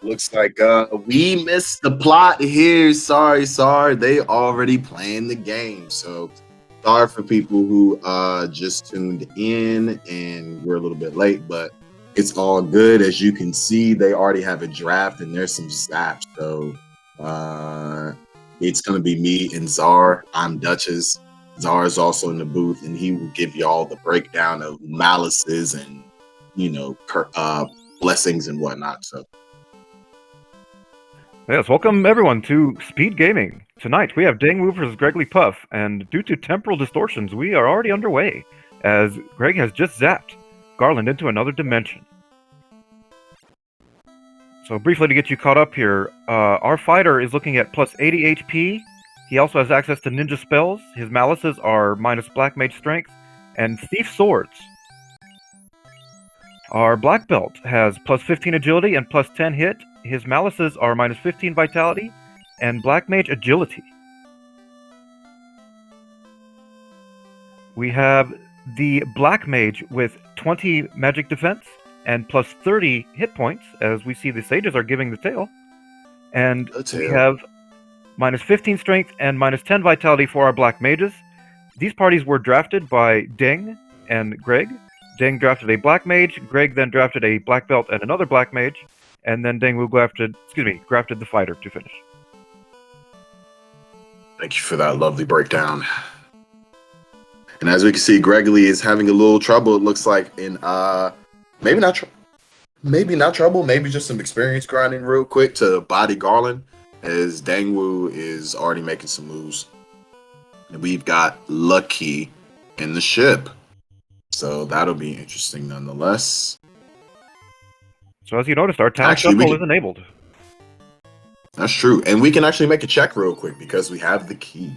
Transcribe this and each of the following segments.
Looks like we missed the plot here. Sorry. They already playing the game. So sorry for people who just tuned in and we're a little bit late, but it's all good. As you can see, they already have a draft and there's some zaps. So it's gonna be me and Czar. I'm Duchess. Czar is also in the booth and he will give you all the breakdown of malices and blessings and whatnot. So Yes, welcome everyone to Speed Gaming. Tonight we have Dengwoo versus GregglyPuff, and due to temporal distortions, we are already underway, as Greg has just zapped Garland into another dimension. So briefly to get you caught up here, our fighter is looking at plus 80 HP. He also has access to ninja spells. His malices are minus Black Mage Strength and Thief Swords. Our black belt has plus 15 agility and plus 10 hit. His malices are minus 15 vitality and Black Mage agility. We have the Black Mage with 20 magic defense and plus 30 hit points, as we see the sages are giving the tail. And we have minus 15 strength and minus 10 vitality for our Black Mages. These parties were drafted by Deng and Greg. Deng drafted a Black Mage, Greg then drafted a Black Belt and another Black Mage, and then Dengwoo drafted the fighter to finish. Thank you for that lovely breakdown. And as we can see, Greggly is having a little trouble, it looks like, in maybe not trouble, maybe just some experience grinding real quick to body Garland, as Dengwoo is already making some moves. And we've got Lucky in the ship. So that'll be interesting nonetheless. So as you noticed, our talent shuffle is enabled. That's true. And we can actually make a check real quick because we have the key.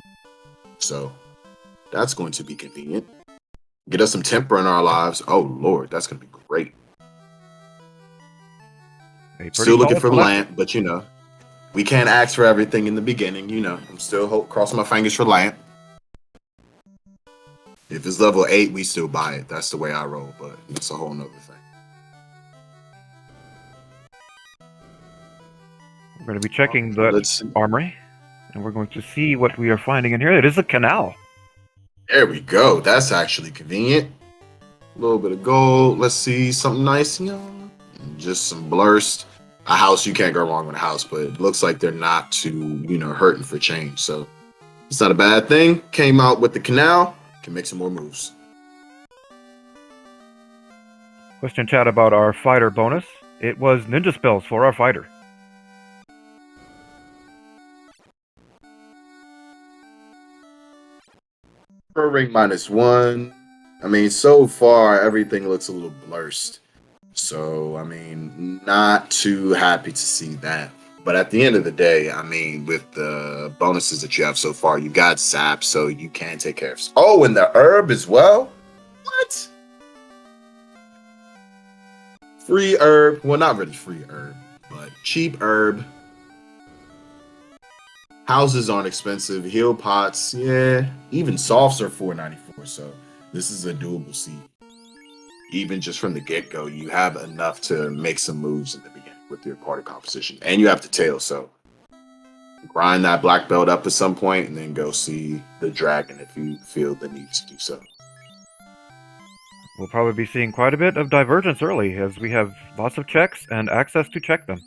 So that's going to be convenient. Get us some temper in our lives. Oh, Lord, that's going to be great. Still looking for Lant, but we can't ask for everything in the beginning. I'm still crossing my fingers for Lant. If it's level 8, we still buy it. That's the way I roll, but it's a whole nother thing. We're going to be checking the armory, and we're going to see what we are finding in here. It is a canal. There we go. That's actually convenient. A little bit of gold. Let's see, something nice, just some blurst. A house, you can't go wrong with a house, but it looks like they're not too, hurting for change. So it's not a bad thing. Came out with the canal. Can make some more moves. Question chat about our fighter bonus. It was ninja spells for our fighter. Per ring -1. I mean, so far everything looks a little blurst. So I mean, not too happy to see that. But at the end of the day, I mean, with the bonuses that you have so far, you got sap, so you can take care of. Oh, and the herb as well? What? Free herb. Well, not really free herb, but cheap herb. Houses aren't expensive. Heal pots, yeah. Even softs are $4.94, so this is a doable seed. Even just from the get-go, you have enough to make some moves in the beginning with your party composition, and you have the tail, so grind that black belt up at some point and then go see the dragon if you feel the need to do so. We'll probably be seeing quite a bit of divergence early, as we have lots of checks and access to check them.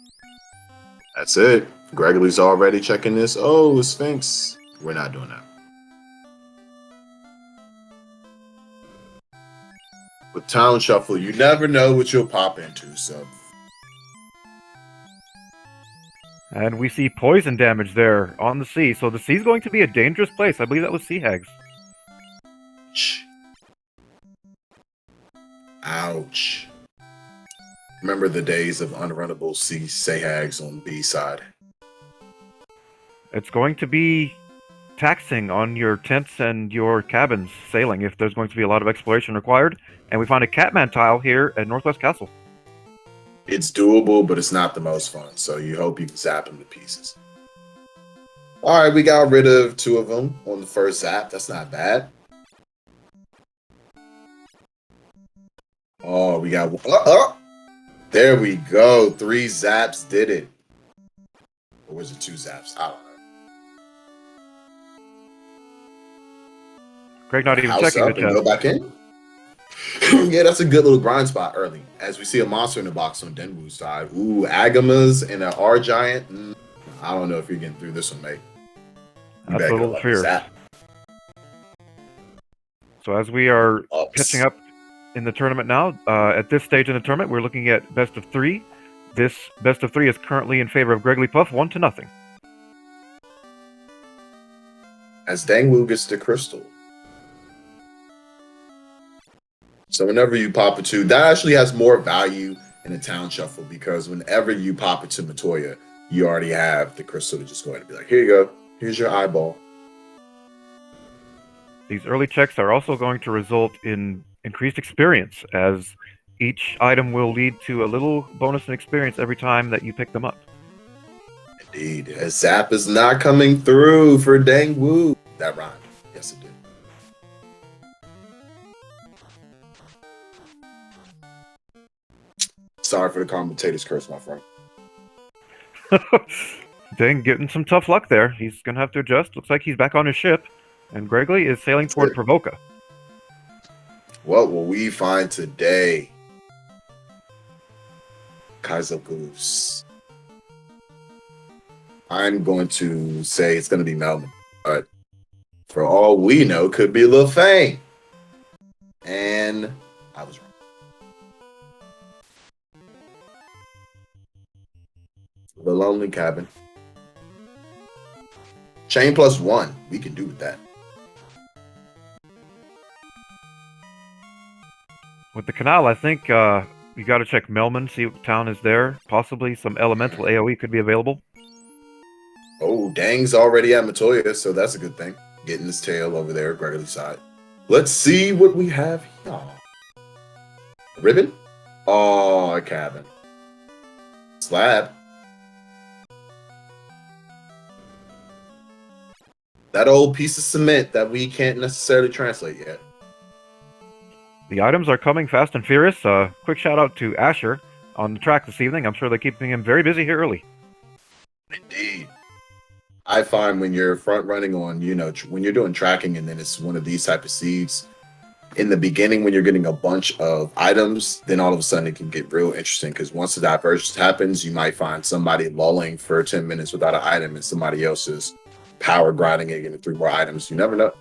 That's it. Greggly's already checking this. Oh, Sphinx. We're not doing that. With Town Shuffle, you never know what you'll pop into, so. And we see poison damage there on the sea. So the sea's going to be a dangerous place. I believe that was sea hags. Ouch. Remember the days of unrunnable sea hags on B side. It's going to be taxing on your tents and your cabins sailing if there's going to be a lot of exploration required. And we find a Catman tile here at Northwest Castle. It's doable, but it's not the most fun, so you hope you can zap them to pieces. All right, we got rid of 2 of them on the first zap. That's not bad. Oh, we got... There we go. 3 zaps did it. Or was it 2 zaps? I don't know. Greg not even House checking the up and go chest. back in. Yeah, that's a good little grind spot early. As we see a monster in the box on Dengwoo's side. Ooh, Agamas and an R Giant. I don't know if you're getting through this one, mate. You That's better a get a little lucky fierce. zap. So as we are Ups. catching up in the tournament now, at this stage in the tournament, we're looking at best of 3. This best of 3 is currently in favor of GregglyPuff, 1-0. As Dengwoo gets the crystal. So whenever you pop a 2, that actually has more value in a town shuffle because whenever you pop it to Matoya, you already have the crystal to just go ahead and be like, here you go. Here's your eyeball. These early checks are also going to result in increased experience, as each item will lead to a little bonus in experience every time that you pick them up. Indeed. As Zap is not coming through for Dengwoo. That rhymed. Yes, it did. Sorry for the commentator's curse, my friend. Dang, getting some tough luck there. He's going to have to adjust. Looks like he's back on his ship, and Greggly is sailing toward Provoca. What will we find today? Kaiser Goose. I'm going to say it's going to be Melman, but for all we know, could be Lil Fang. And I was wrong. The Lonely Cabin. Chain +1. We can do with that. With the canal, I think you got to check Melman, see what town is there. Possibly some elemental AoE could be available. Oh, Dang's already at Matoya, so that's a good thing. Getting his tail over there, Gregory's side. Let's see what we have here. A ribbon? Oh, a cabin. Slab. That old piece of cement that we can't necessarily translate yet. The items are coming fast and furious. Quick shout out to Asher on the track this evening. I'm sure they're keeping him very busy here early. Indeed. I find when you're front running on, when you're doing tracking and then it's one of these type of seeds, in the beginning when you're getting a bunch of items, then all of a sudden it can get real interesting because once the divergence happens, you might find somebody lulling for 10 minutes without an item and somebody else is power grinding it, getting 3 more items. You never know.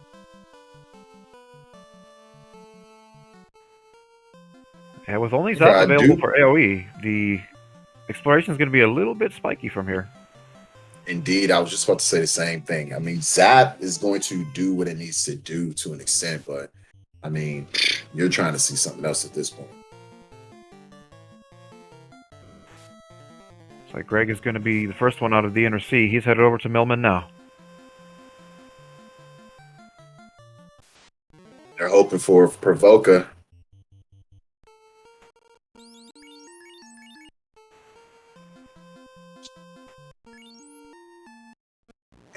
Yeah, with only Zap available for AoE, the exploration is going to be a little bit spiky from here. Indeed, I was just about to say the same thing. I mean, Zap is going to do what it needs to do to an extent, but I mean, you're trying to see something else at this point. Looks like Greg is going to be the first one out of the inner sea. He's headed over to Melman now. They're hoping for Provoca.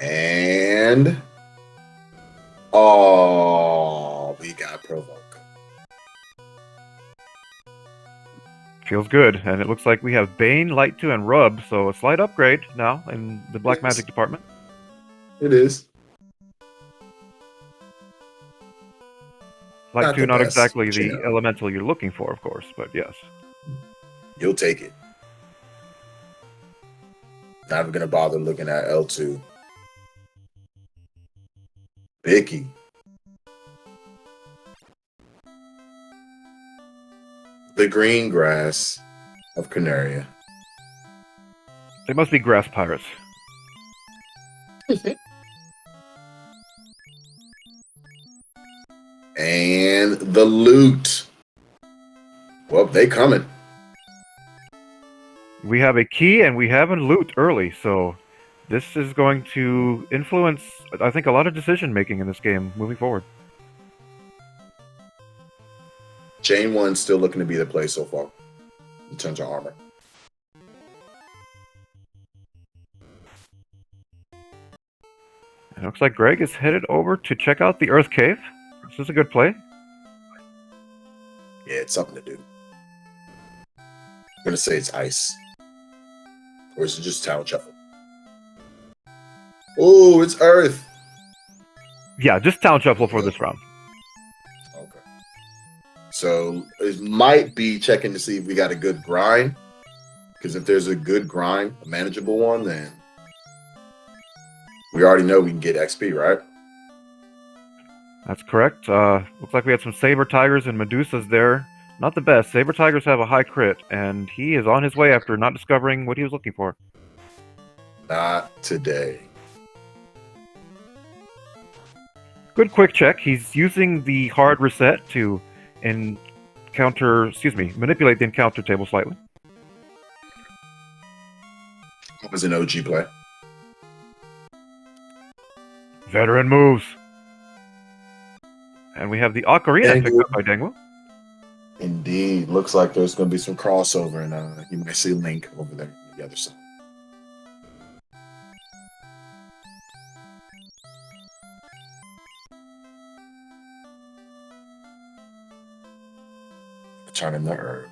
And oh, we got Provoca. Feels good, and it looks like we have Bane, Light 2, and Rub, so a slight upgrade now in the Black Magic department. It is. Light 2, not exactly the elemental you're looking for, of course, but yes. You'll take it. Not even going to bother looking at L2. Vicky. The green grass of Canaria. They must be grass pirates. And the loot. Well, they coming. We have a key and we have a loot early, so this is going to influence, I think, a lot of decision making in this game moving forward. Chain 1 still looking to be the play so far in terms of armor. It looks like Greg is headed over to check out the Earth Cave. This is a good play. Yeah, it's something to do. I'm gonna say it's ice. Or is it just town shuffle? Oh, it's earth. Yeah, just town shuffle for this round. Okay. So it might be checking to see if we got a good grind. Because if there's a good grind, a manageable one, then we already know we can get XP, right? That's correct. Looks like we had some Saber Tigers and Medusas there. Not the best. Saber Tigers have a high crit, and he is on his way after not discovering what he was looking for. Not today. Good quick check. He's using the hard reset to manipulate the encounter table slightly. It was an OG play. Veteran moves. And we have the Ocarina picked up by Dengwoo. Indeed. Looks like there's going to be some crossover, and you might see Link over there on the other side. Turning the herb.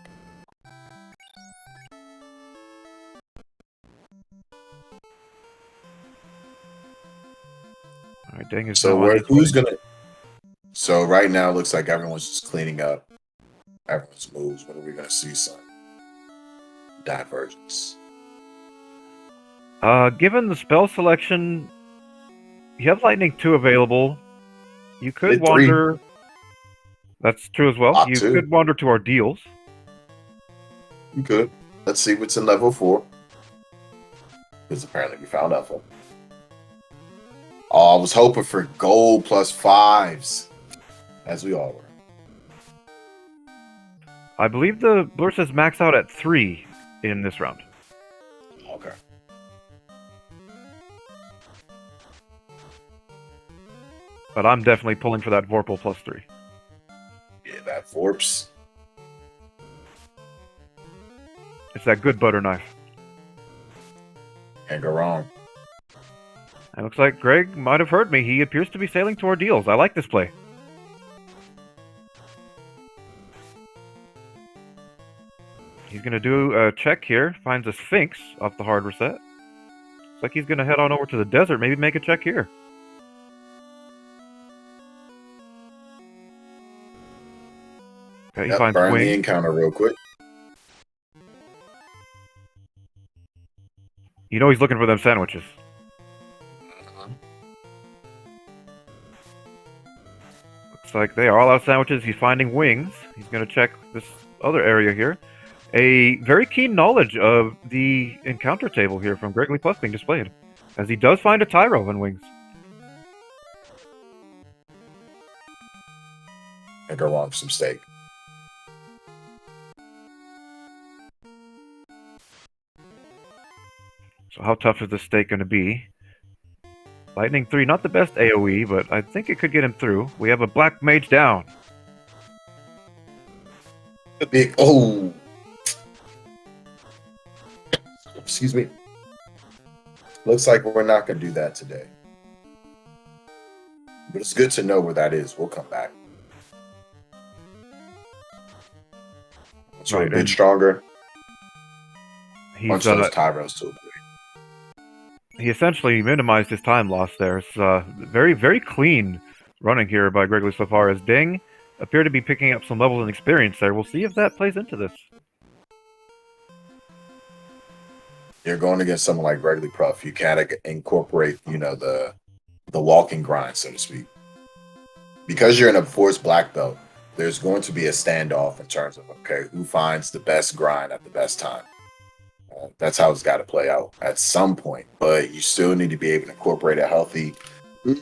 All right, Deng is who's gonna? So right now, it looks like everyone's just cleaning up everyone's moves. When are we gonna see some divergence? Given the spell selection, you have Lightning 2 available. You could wander. 3. That's true as well. You could wander to Ordeals. You could. Let's see what's in level 4. Because apparently we found Alpha. Oh, I was hoping for gold plus 5s. As we all were. I believe the blur says max out at 3 in this round. Okay. But I'm definitely pulling for that Vorpal plus 3. Yeah, that Vorps. It's that good butter knife. Can't go wrong. It looks like Greg might have heard me. He appears to be sailing to Ordeals. I like this play. He's going to do a check here. Finds a Sphinx off the hard reset. Looks like he's going to head on over to the desert. Maybe make a check here. Okay, he finds burn Wing. the encounter real quick. You know he's looking for them sandwiches. Looks like they are all out of sandwiches. He's finding wings. He's going to check this other area here. A very keen knowledge of the encounter table here from GregglyPuff being displayed, as he does find a Tyro and wings. And go wrong for some steak. So how tough is this steak going to be? Lightning 3, not the best AoE, but I think it could get him through. We have a Black Mage down. A big, oh! Excuse me. Looks like we're not going to do that today. But it's good to know where that is. We'll come back. Once we're a bit stronger. Bunch of those Tyros too. He essentially minimized his time loss there. It's very, very clean running here by GregglyPuff, as Deng appear to be picking up some levels and experience there. We'll see if that plays into this. You're going against someone like GregglyPuff. You can't incorporate, the walking grind, so to speak. Because you're in a forced black belt, there's going to be a standoff in terms of, okay, who finds the best grind at the best time. That's how it's got to play out at some point. But you still need to be able to incorporate a healthy,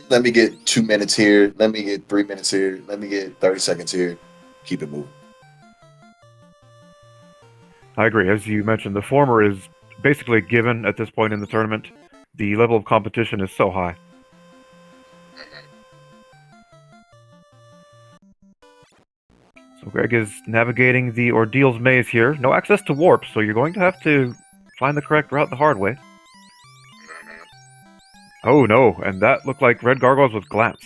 let me get 2 minutes here, let me get 3 minutes here, let me get 30 seconds here. Keep it moving. I agree. As you mentioned, the former is basically a given at this point in the tournament. The level of competition is so high. So Greg is navigating the Ordeal's maze here. No access to warp, so you're going to have to find the correct route the hard way. Oh no, and that looked like red gargoyles with glance.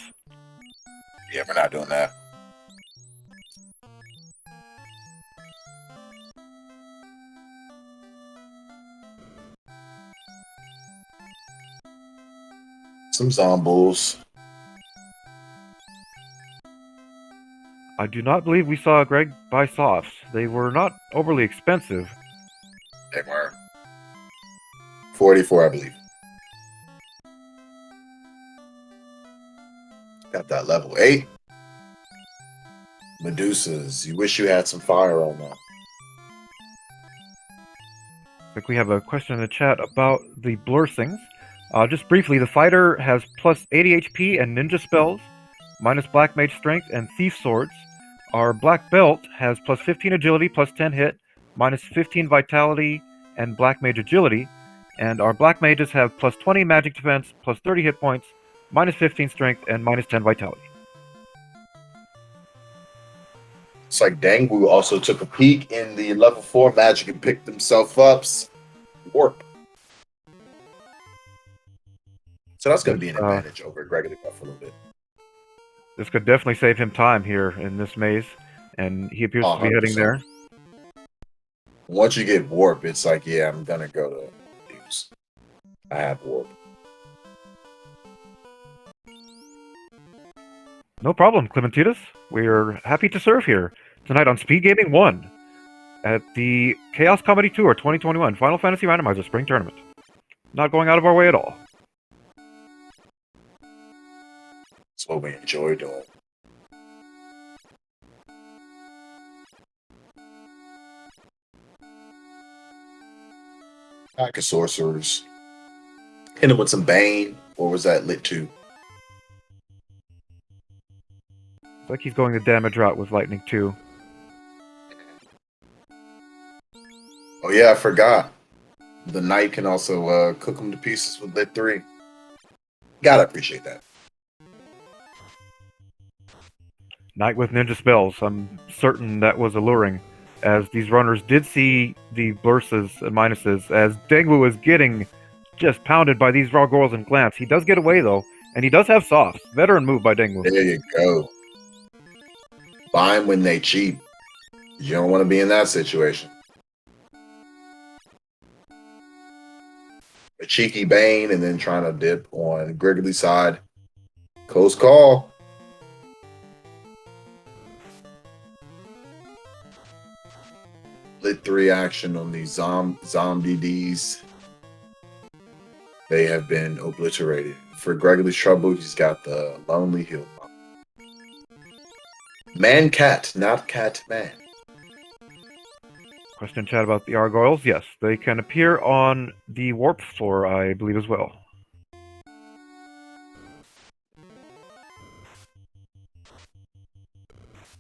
Yeah, we're not doing that. some zombies. I do not believe we saw Greg buy softs. They were not overly expensive. They were 44, I believe. Got that level 8. Medusas. You wish you had some fire on that. I think we have a question in the chat about the blursings. Just briefly, the fighter has plus 80 HP and ninja spells, minus black mage strength and thief swords. Our black belt has plus 15 agility, plus 10 hit, minus 15 vitality and black mage agility. And our black mages have plus 20 magic defense, plus 30 hit points, minus 15 strength, and minus 10 vitality. It's like Dengwoo also took a peek in the level 4 magic and picked himself up. Warp. So that's going to be an advantage over GregglyPuff a little bit. This could definitely save him time here in this maze, and he appears to be heading there. Once you get warp, it's like, yeah, I'm going to go to use. I have warp. No problem, Clementitas. We're happy to serve here tonight on SpeedGaming 1 at the Chaos Comedy Tour 2021 Final Fantasy Randomizer Spring Tournament. Not going out of our way at all. That's what we enjoy doing. Pack of sorcerers. Hit him with some Bane. Or was that lit 2? It's like he's going the damage route with Lightning 2. Oh yeah, I forgot. The Knight can also cook them to pieces with lit 3. Gotta appreciate that. Knight with ninja spells. I'm certain that was alluring, as these runners did see the blurses and minuses, as Dengwoo is getting just pounded by these raw girls and glance. He does get away, though, and he does have softs. Veteran move by Dengwoo. There you go. Buy them when they cheap. You don't want to be in that situation. A cheeky Bane and then trying to dip on Greggly's side. Close call. Lit 3 action on these zombie Ds. They have been obliterated. For Greggly's trouble, he's got the lonely heal. Man cat, not cat man. Question chat about the Argoyles. Yes, they can appear on the warp floor, I believe, as well.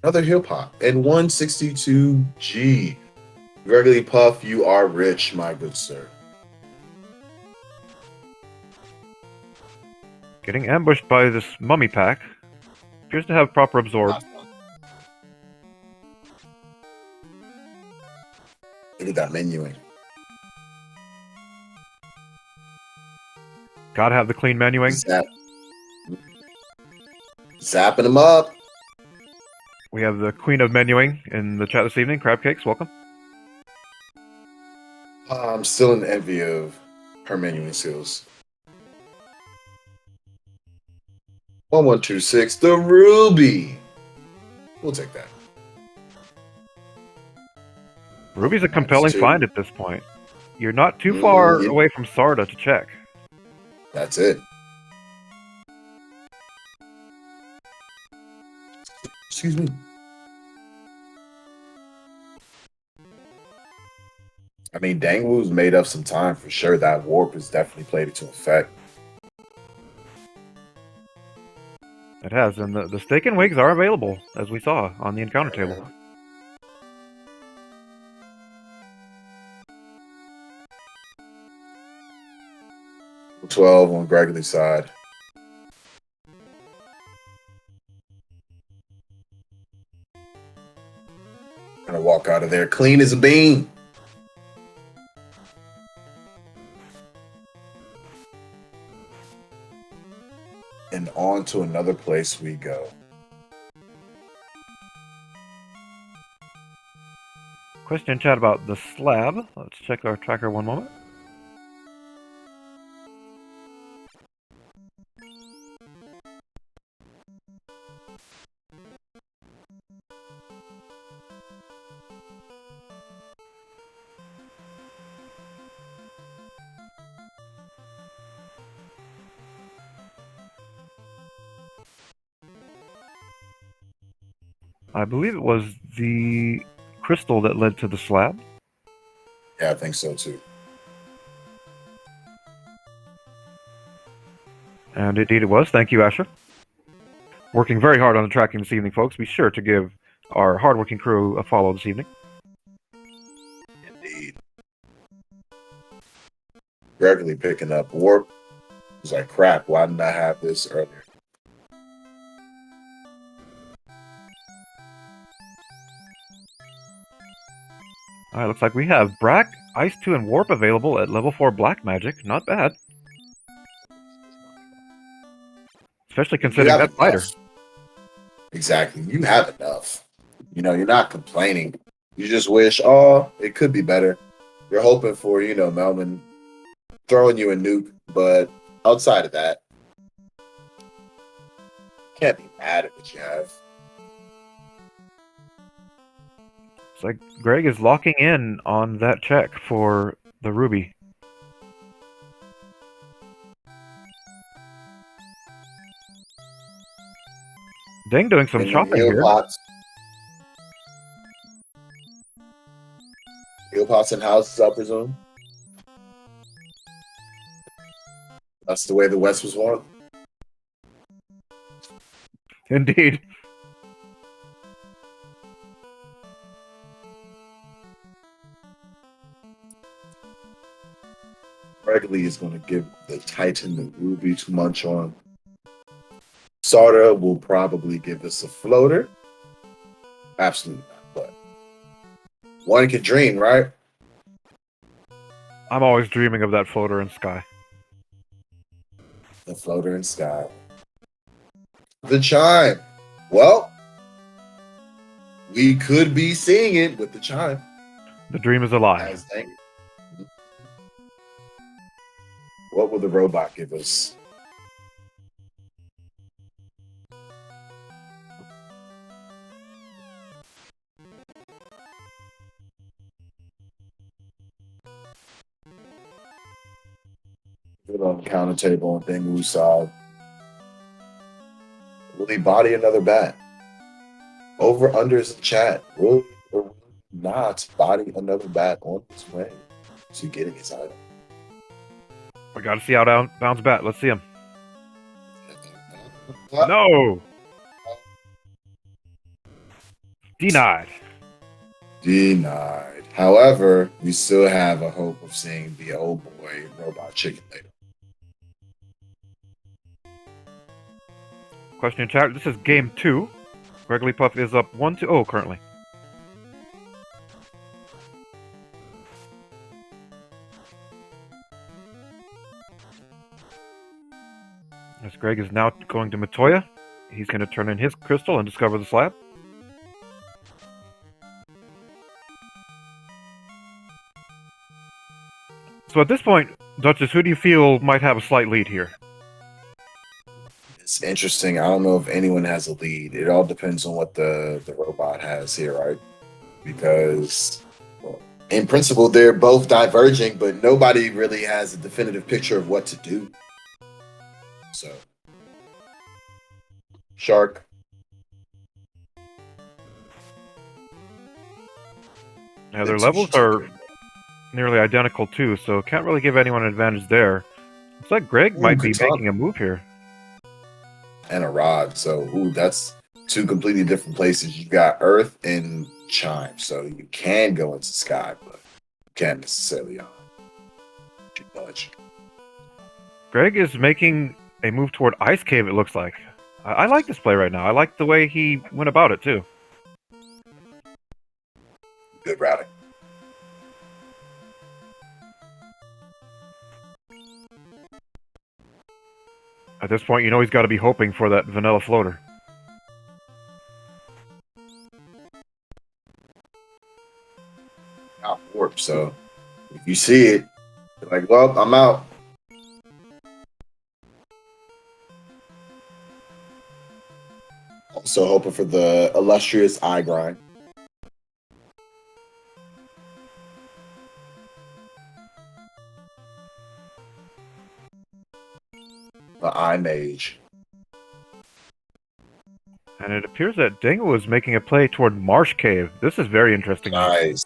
Another heal pop and 162G. GregglyPuff, you are rich, my good sir. Getting ambushed by this mummy pack. Appears to have proper absorb. Look at that menuing. Gotta have the clean menuing. Zapping them up. We have the queen of menuing in the chat this evening. Crab Cakes, welcome. I'm still in envy of her menuing skills. 1126, the Ruby. We'll take that. Ruby's a compelling find at this point. You're not too far away from Sarda to check. That's it. Excuse me. I mean, Dengwoo's made up some time for sure. That warp has definitely played it to effect. It has, and the steak and wigs are available, as we saw on the encounter table. Yeah. 12 on Greggly's side. Gonna walk out of there clean as a bean. And on to another place we go. Question in chat about the slab. Let's check our tracker one moment. I believe it was the crystal that led to the slab. Yeah, I think so too. And indeed it was. Thank you, Asher. Working very hard on the tracking this evening, folks. Be sure to give our hardworking crew a follow this evening. Indeed. Greggly picking up warp. It was like, crap, why didn't I have this earlier? Alright, looks like we have Brack, Ice 2, and Warp available at level 4 Black Magic. Not bad. Especially considering that fighter. Exactly. You have enough. You know, you're not complaining. You just wish, oh, it could be better. You're hoping for, you know, Melman throwing you a nuke, but outside of that, can't be mad at what you have. It's like Greg is locking in on that check for the Ruby. Deng doing some shopping here. Heal pots and houses, I presume. That's the way the West was won. Indeed. Greggly is going to give the Titan the Ruby to munch on. Sarda will probably give us a floater. Absolutely not, but one can dream, right? I'm always dreaming of that floater in sky. The floater in sky. The chime. Well, we could be seeing it with the chime. The dream is a lie. What will the robot give us? Put it on the counter table on Dengwoo's side. Will he body another bat? Over unders in chat. Will or will he not body another bat on his way to getting his item? We gotta see how bounce bat. Let's see him. No! Denied. Denied. However, we still have a hope of seeing the old boy robot chicken later. Question in chat. This is game 2. GregglyPuff is up 1-0 currently. As Greg is now going to Matoya, he's going to turn in his crystal and discover the slab. So at this point, Duchess, who do you feel might have a slight lead here? It's interesting. I don't know if anyone has a lead. It all depends on what the robot has here, right? Because, well, in principle, they're both diverging, but nobody really has a definitive picture of what to do. So, Shark. Yeah, their levels are nearly identical too, so can't really give anyone an advantage there. Looks like Greg might be making a move here. And a rod, so that's two completely different places. You've got Earth and Chime, so you can go into Sky, but you can't necessarily too much. Greg is making a move toward Ice Cave, it looks like. I like this play right now. I like the way he went about it, too. Good routing. At this point, you know he's got to be hoping for that vanilla floater. Out warp, so if you see it, you're like, well, I'm out. Also hoping for the illustrious eye grind. The eye mage. And it appears that Dengwoo is making a play toward Marsh Cave. This is very interesting. Nice.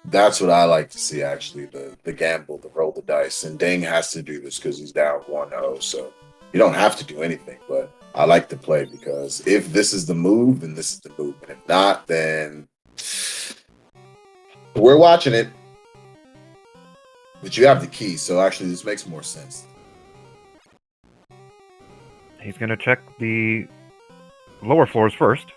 That's what I like to see, actually. The gamble, the roll the dice. And Deng has to do this because he's down 1-0. So you don't have to do anything. But I like to play because if this is the move, then this is the move. And if not, then we're watching it. But you have the key. So actually, this makes more sense. He's going to check the lower floors first.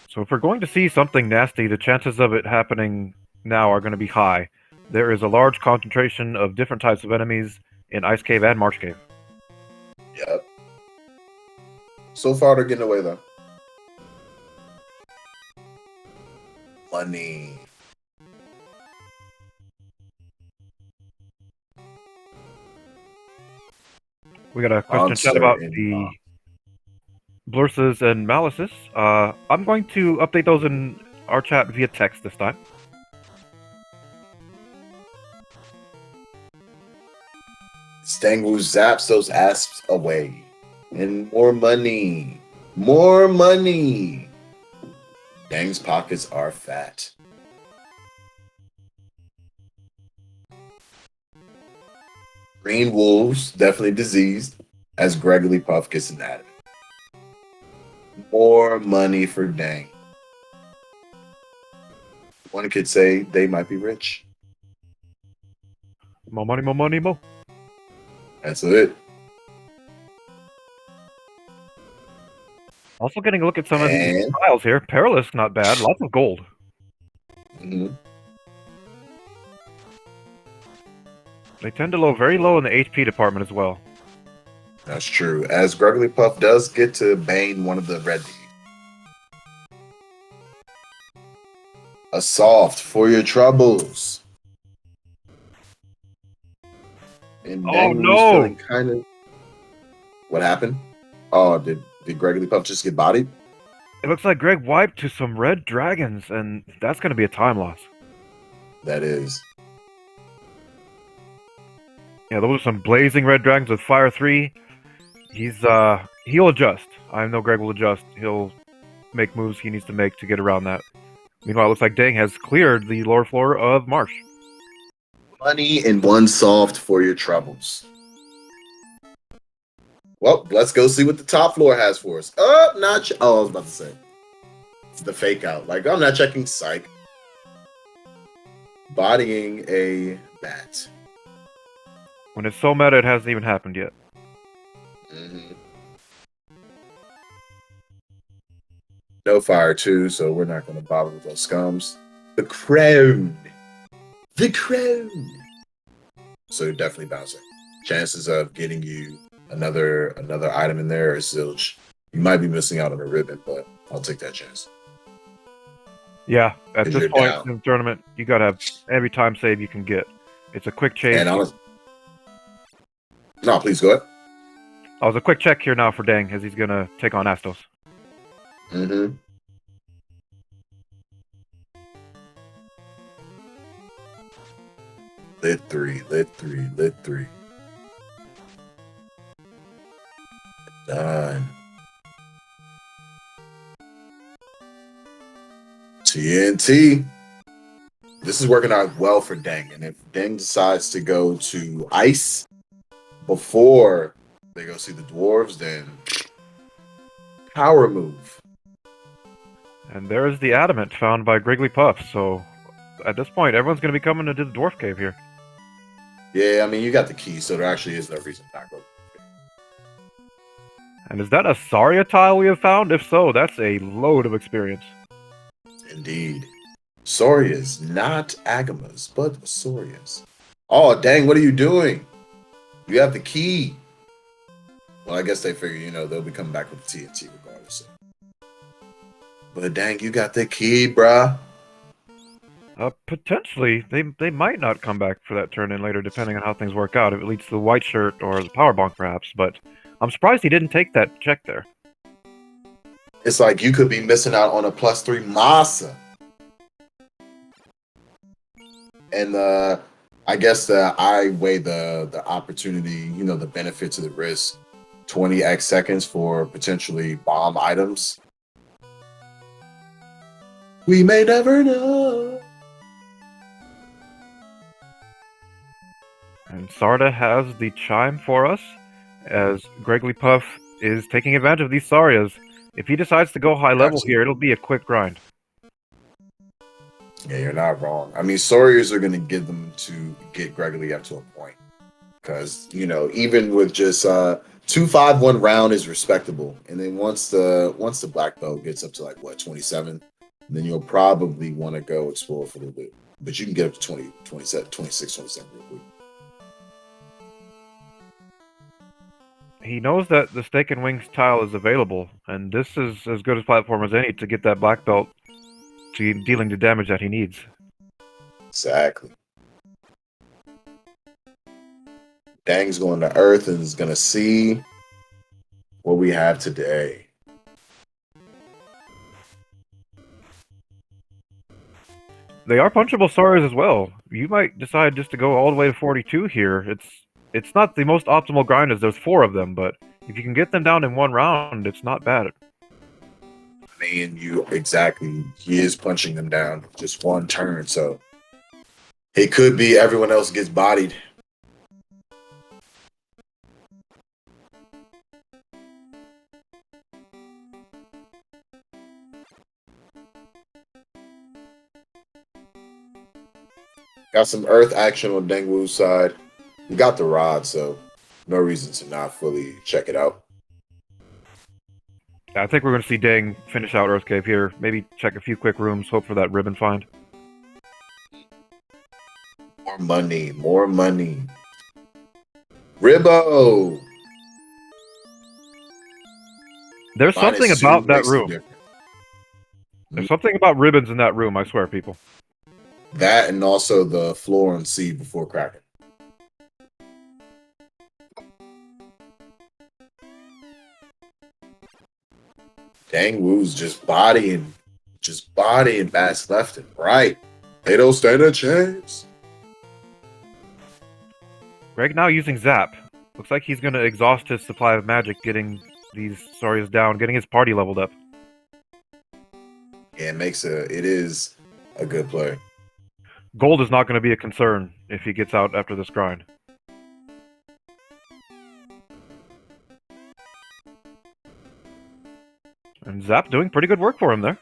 So if we're going to see something nasty, the chances of it happening now are going to be high. There is a large concentration of different types of enemies in Ice Cave and Marsh Cave. Yep. So far, they're getting away, though. Money. We got a question chat about the Blurses and Malices. I'm going to update those in our chat via text this time. Dengwoo zaps those asps away. And more money. More money. Deng's pockets are fat. Green Wolves, definitely diseased, as GregglyPuff gets an additive. More money for Deng. One could say they might be rich. More money, more money, more. That's it. Also getting a look at some of these tiles here. Perilous, not bad. Lots of gold. Mm-hmm. They tend to go very low in the HP department as well. That's true. As GregglyPuff does get to bane one of the red. A soft for your troubles. And oh no! Kind of. What happened? Oh, did GregglyPuff just get bodied? It looks like Greg wiped to some red dragons, and that's going to be a time loss. That is. Yeah, those are some blazing red dragons with Fire 3. He'll adjust. I know Greg will adjust. He'll make moves he needs to make to get around that. Meanwhile, it looks like Deng has cleared the lower floor of Marsh. Money and one soft for your troubles. Well, let's go see what the top floor has for us. I was about to say. It's the fake out. Like, I'm not checking psych. Bodying a bat. When it's so meta, it hasn't even happened yet. Mm-hmm. No fire, too, so we're not going to bother with those scums. The crown. The crown. So you're definitely bouncing. Chances of getting you another item in there is zilch. You might be missing out on a ribbon, but I'll take that chance. Yeah, at this point in the tournament, you got to have every time save you can get. It's a quick chase. No, please go ahead. Oh, it's a quick check here now for Deng as he's going to take on Astos. Mm-hmm. Lit 3. Done. TNT. This is working out well for Deng. And if Deng decides to go to ice before they go see the dwarves, then power move. And there's the adamant found by GregglyPuff. So at this point, everyone's going to be coming to do the dwarf cave here. Yeah, I mean, you got the key, so there actually is no reason not to go. And is that a Saria tile we have found? If so, that's a load of experience. Indeed. Sorias, not Agamas, but Sorias. Oh, dang, what are you doing? You have the key. Well, I guess they figure, they'll be coming back with the TNT regardless. But dang, you got the key, bruh. Potentially. They might not come back for that turn in later, depending on how things work out. If it leads to the white shirt or the power bonk, perhaps. But I'm surprised he didn't take that check there. It's like you could be missing out on a +3 Masa. And I guess I weigh the opportunity, the benefit to the risk. 20x seconds for potentially bomb items. We may never know. And Sarda has the chime for us, as GregglyPuff is taking advantage of these Sarias. If he decides to go high level here, it'll be a quick grind. Yeah, you're not wrong. I mean, Sauriers are going to get them to get Greggly up to a point. Because, even with just 2-5-1 round is respectable. And then once the black belt gets up to like, 27, then you'll probably want to go explore for a little bit. But you can get up to 20, 27, 26, 27 real quick. He knows that the Steak and Wings tile is available, and this is as good a platform as any to get that black belt to dealing the damage that he needs. Exactly. Dang's going to Earth and is going to see what we have today. They are punchable stars as well. You might decide just to go all the way to 42 here. It's not the most optimal grind as there's 4 of them, but if you can get them down in 1 round, it's not bad. I mean, he is punching them down just 1 turn, so it could be everyone else gets bodied. Got some Earth action on Dengwoo's side. We got the rod, so no reason to not fully check it out. I think we're going to see Dang finish out Earth Cave here. Maybe check a few quick rooms, hope for that ribbon find. More money, more money. Ribbo! There's something about that room. There's something about ribbons in that room, I swear, people. That and also the floor on C before cracking. Dengwoo's just bodying bats left and right. They don't stand a chance. Greg now using Zap. Looks like he's going to exhaust his supply of magic getting these Sarias down, getting his party leveled up. Yeah, it is a good play. Gold is not going to be a concern if he gets out after this grind. And Zap doing pretty good work for him there.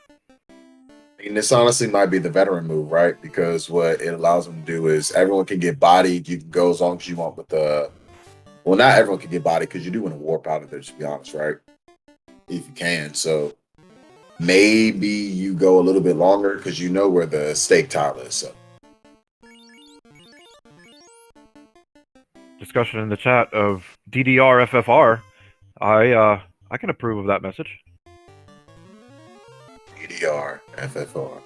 I mean, this honestly might be the veteran move, right? Because what it allows him to do is everyone can get bodied. You can go as long as you want with the... Well, not everyone can get bodied because you do want to warp out of there, to be honest, right? If you can. So maybe you go a little bit longer because you know where the stake tile is. So. Discussion in the chat of DDR FFR. I can approve of that message. DDR FFR.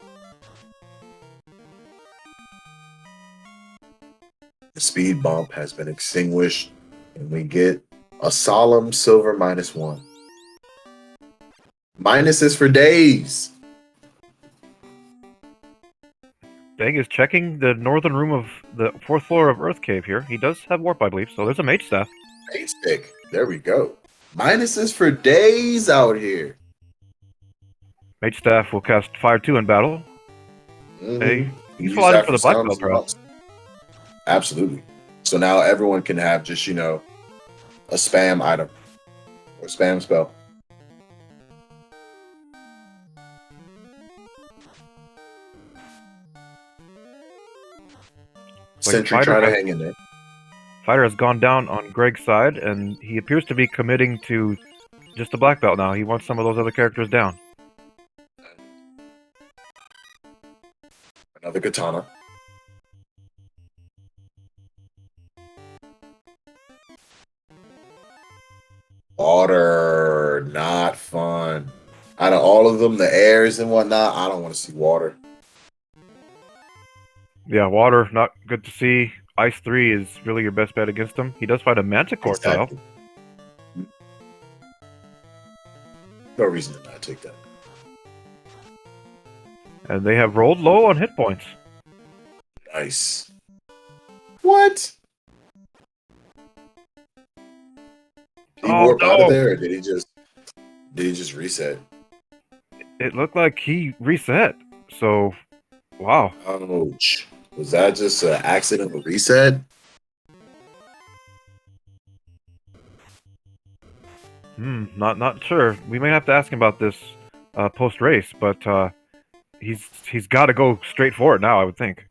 The speed bump has been extinguished, and we get a solemn silver -1. Minuses for days. Dang is checking the northern room of the 4th floor of Earth Cave here. He does have warp, I believe, so there's a mage staff. Mage stick. There we go. Minuses for days out here. Mage staff will cast Fire 2 in battle. Mm-hmm. He's flying for the black belt, perhaps. Absolutely. So now everyone can have just, a spam item or spam spell. Sentry trying to hang in there. Fighter has gone down on Greg's side, and he appears to be committing to just the black belt now. He wants some of those other characters down. Another katana. Water, not fun. Out of all of them, the airs and whatnot, I don't want to see water. Yeah, water, not good to see. Ice 3 is really your best bet against him. He does fight a Manticore tile. No reason to not take that. And they have rolled low on hit points. Nice. What? Did he warp out of there, or did he just reset? It looked like he reset. So, wow. Ouch. Was that just an accidental reset? Not sure. We may have to ask him about this post race, but he's got to go straight for it now. I would think.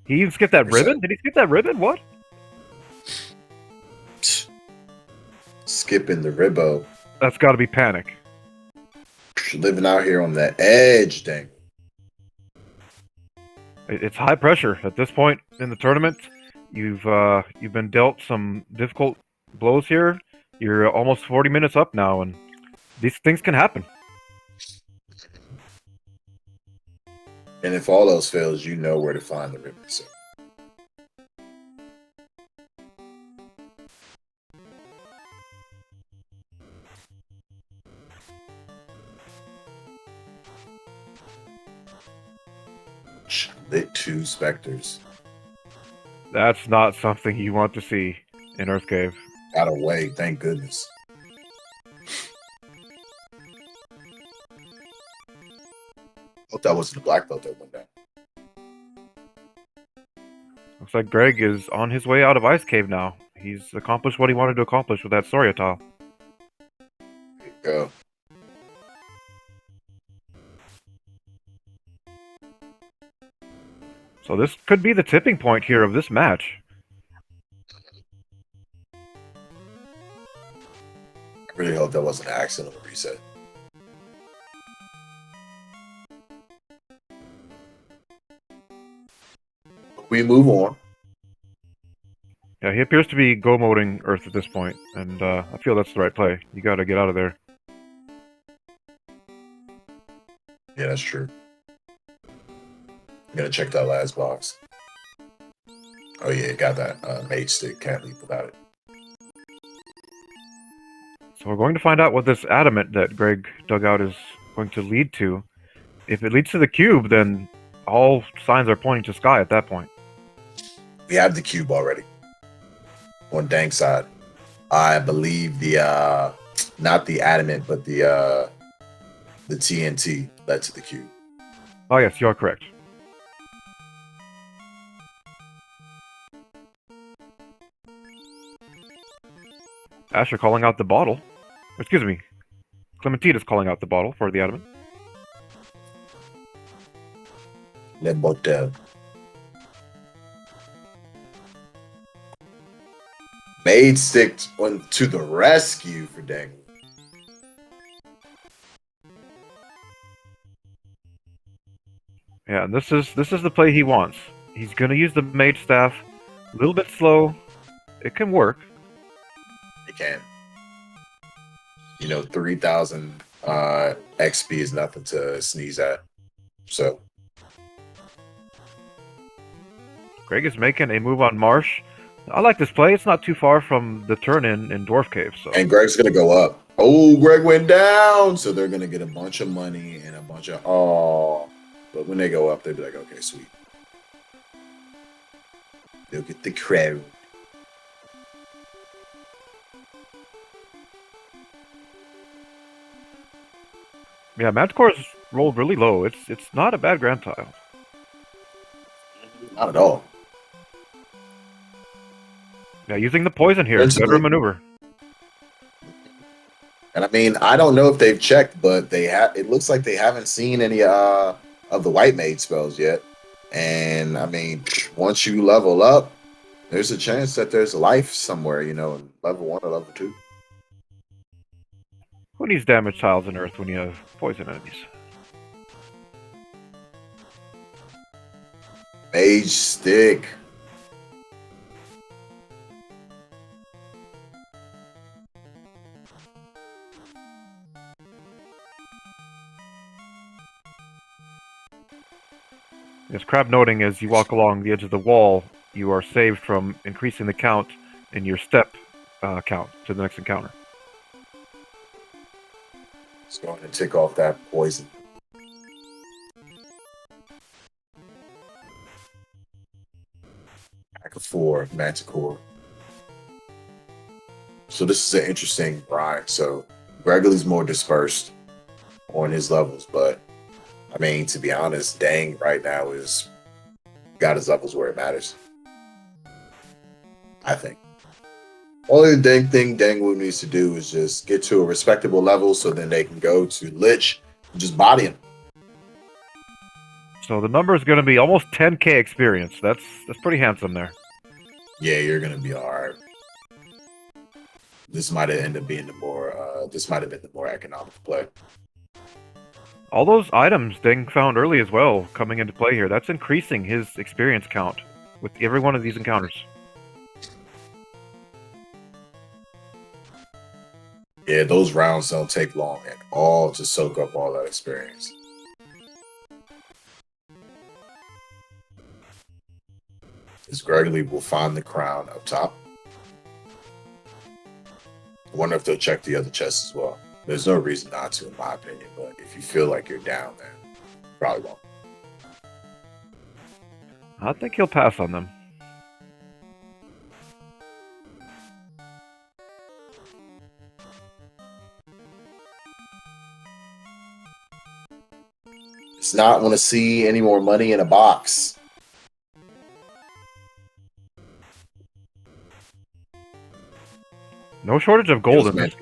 He even skipped that ribbon. Did he skip that ribbon? What? Skipping the ribbo. That's got to be panic. Living out here on the edge, dang. It's high pressure at this point in the tournament. You've been dealt some difficult blows here. You're almost 40 minutes up now, and these things can happen. And if all else fails, you know where to find the ribbon. So. Lit 2 specters. That's not something you want to see in Earth Cave. Got away, thank goodness. Hope that wasn't a black belt that went down. Looks like Greg is on his way out of Ice Cave now. He's accomplished what he wanted to accomplish with that Soria tile. There you go. So this could be the tipping point here of this match. I really hope that wasn't an accidental reset. We move on. Yeah, he appears to be go-moding Earth at this point, and I feel that's the right play. You gotta get out of there. Yeah, that's true. I'm gonna check that last box. Oh yeah, got that mage stick. Can't leave without it. So we're going to find out what this adamant that Greg dug out is going to lead to. If it leads to the cube, then all signs are pointing to Sky at that point. We have the cube already. On Dang's side. I believe the not the adamant, but the TNT led to the cube. Oh yes, you are correct. Asher calling out the bottle. Excuse me. Clementine is calling out the bottle for the adamant. Le Botel. Mage stick on to the rescue for Dengwoo. Yeah, and this is the play he wants. He's gonna use the mage staff a little bit slow. It can work. It can. You know, 3,000 XP is nothing to sneeze at. So Greg is making a move on Marsh. I like this play. It's not too far from the turn-in Dwarf Cave. So. And Greg's going to go up. Oh, Greg went down. So they're going to get a bunch of money and a bunch of... Oh. But when they go up, they'll be like, okay, sweet. They'll get the crowd. Yeah, Manticore's rolled really low. It's not a bad grand tile. Not at all. Yeah, using the poison here. Better maneuver. And I mean, I don't know if they've checked, but they have. It looks like they haven't seen any of the white mage spells yet. And I mean, once you level up, there's a chance that there's life somewhere, you know, in level 1 or level 2. Who needs damage tiles in Earth when you have poison enemies? Mage stick. Yes, Crab noting as you walk along the edge of the wall, you are saved from increasing the count in your step count to the next encounter. Let's go ahead and tick off that poison. Pack of 4, Manticore. So this is an interesting grind. So Greggly's more dispersed on his levels, but I mean, to be honest, Dang right now is got his levels where it matters. I think. Only the thing Dengwoo needs to do is just get to a respectable level so then they can go to Lich and just body him. So the number is going to be almost 10k experience. That's pretty handsome there. Yeah, you're gonna be all right. This might have ended up being the more. This might have been the more economic play. All those items Deng found early as well coming into play here. That's increasing his experience count with every one of these encounters. Yeah, those rounds don't take long at all to soak up all that experience. This Greggly will find the crown up top. I wonder if they'll check the other chests as well. There's no reason not to, in my opinion, but if you feel like you're down, then probably won't. I think he'll pass on them. Does not want to see any more money in a box. No shortage of gold in this.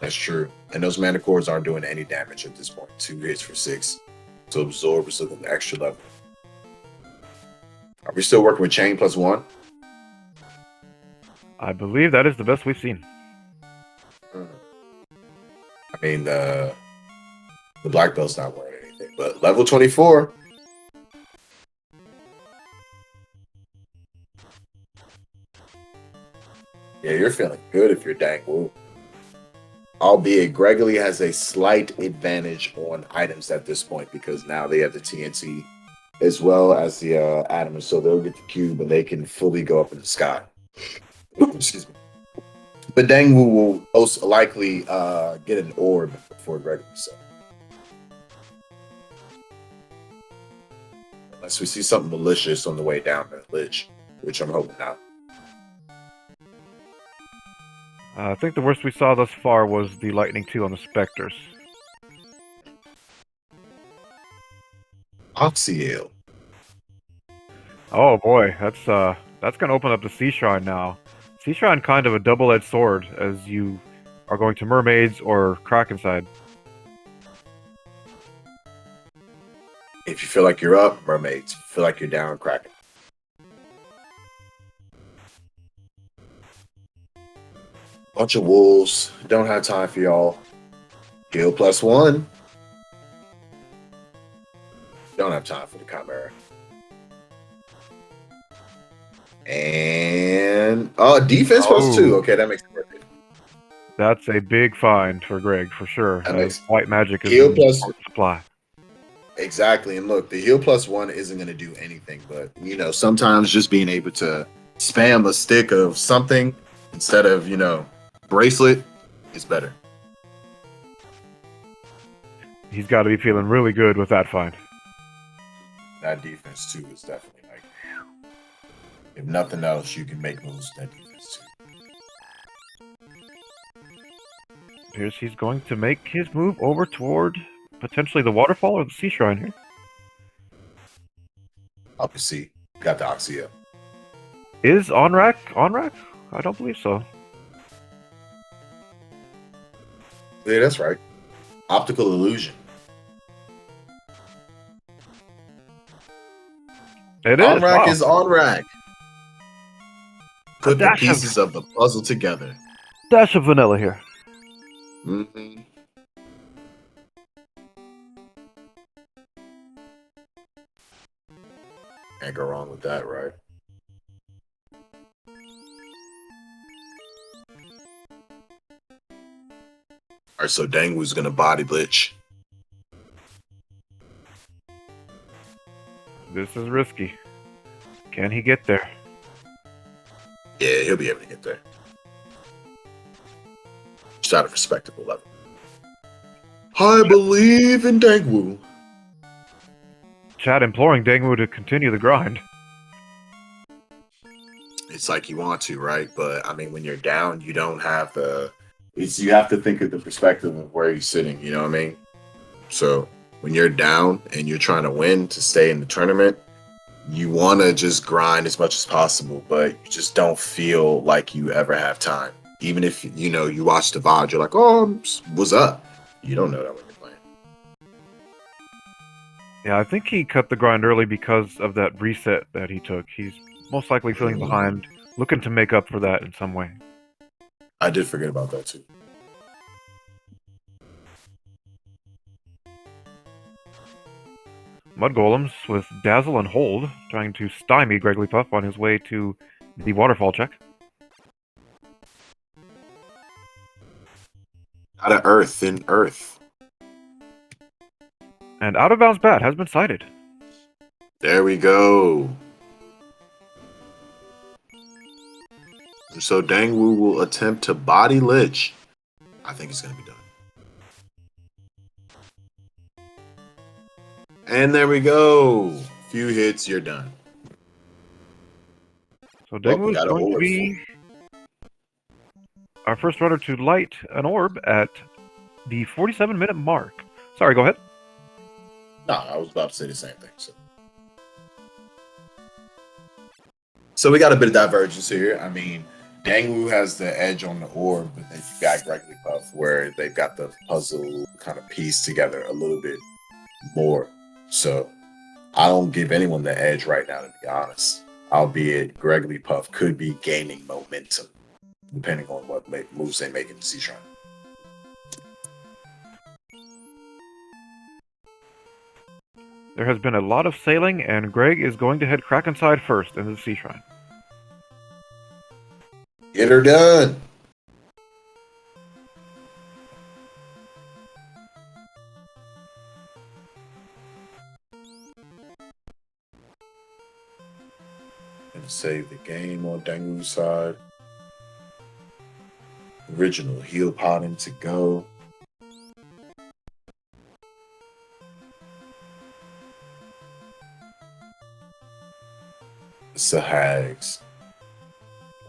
That's true. And those Manticores aren't doing any damage at this point. 2 hits for 6. So Absorb is looking extra level. Are we still working with Chain +1? I believe that is the best we've seen. I mean, the Black Belt's not wearing anything, but level 24. Yeah, you're feeling good if you're Dengwoo. Albeit, Greggly has a slight advantage on items at this point because now they have the TNT as well as the Atoms, so they'll get the cube and they can fully go up in the sky. Excuse me. But Dengwoo will most likely get an orb before Greggly, so. Unless we see something malicious on the way down to Lich, which I'm hoping not. I think the worst we saw thus far was the Lightning 2 on the Spectres. Ordeal. Oh boy, that's gonna open up the Sea Shrine now. Sea Shrine kind of a double-edged sword as you are going to Mermaids or Krakenside. If you feel like you're up, Mermaids. If you feel like you're down, Kraken. Bunch of wolves. Don't have time for y'all. Heal +1. Don't have time for the Chimera. And defense +2. Okay, that makes it worth it. That's a big find for Greg, for sure. White magic is heal in short supply. Exactly. And look, the heal +1 isn't going to do anything, but sometimes just being able to spam a stick of something instead of, bracelet is better. He's got to be feeling really good with that find. That defense too is definitely like, if nothing else, you can make moves with that defense too. Here's he's going to make his move over toward potentially the waterfall or the Sea Shrine here. Up to see. Got the Oxia. Is on-rack? On-rack? I don't believe so. Yeah, that's right. Optical illusion. It is. On-rack Wow. is on-rack. Put the pieces of the puzzle together. Dash of vanilla here. Mm-hmm. Can't go wrong with that, right? All right, so Dengwoo's gonna body Lich. This is risky. Can he get there? Yeah, he'll be able to get there. Just at a respectable level. I believe in Dengwoo. Chad imploring Dengwoo to continue the grind. It's like you want to, right? But I mean, when you're down, you don't have the. You have to think of the perspective of where you're sitting. You know what I mean? So when you're down and you're trying to win to stay in the tournament, you want to just grind as much as possible, but you just don't feel like you ever have time. Even if you watch the VOD, you're like, "Oh, what's up?" You don't know that when you're playing. Yeah, I think he cut the grind early because of that reset that he took. He's most likely feeling behind, looking to make up for that in some way. I did forget about that too. Mud Golems with Dazzle and Hold, trying to stymie GregglyPuff on his way to the waterfall check. Out of Earth in Earth. And Out of Bounds Bat has been sighted. There we go. So Dengwoo will attempt to body Lich. I think it's going to be done. And there we go. Few hits, you're done. So Dengwoo is going to be our first runner to light an orb at the 47-minute mark. Sorry, go ahead. No, I was about to say the same thing. So we got a bit of divergence here. I mean, Dengwoo has the edge on the orb, but then you got GregglyPuff where they've got the puzzle kind of pieced together a little bit more. So I don't give anyone the edge right now, to be honest. Albeit GregglyPuff could be gaining momentum, depending on what moves they make in the Sea Shrine. There has been a lot of sailing, and Greg is going to head Krakenside first into the Sea Shrine. Get her done. And save the game on Dengwoo's side. Original heal potting to go. Sahags.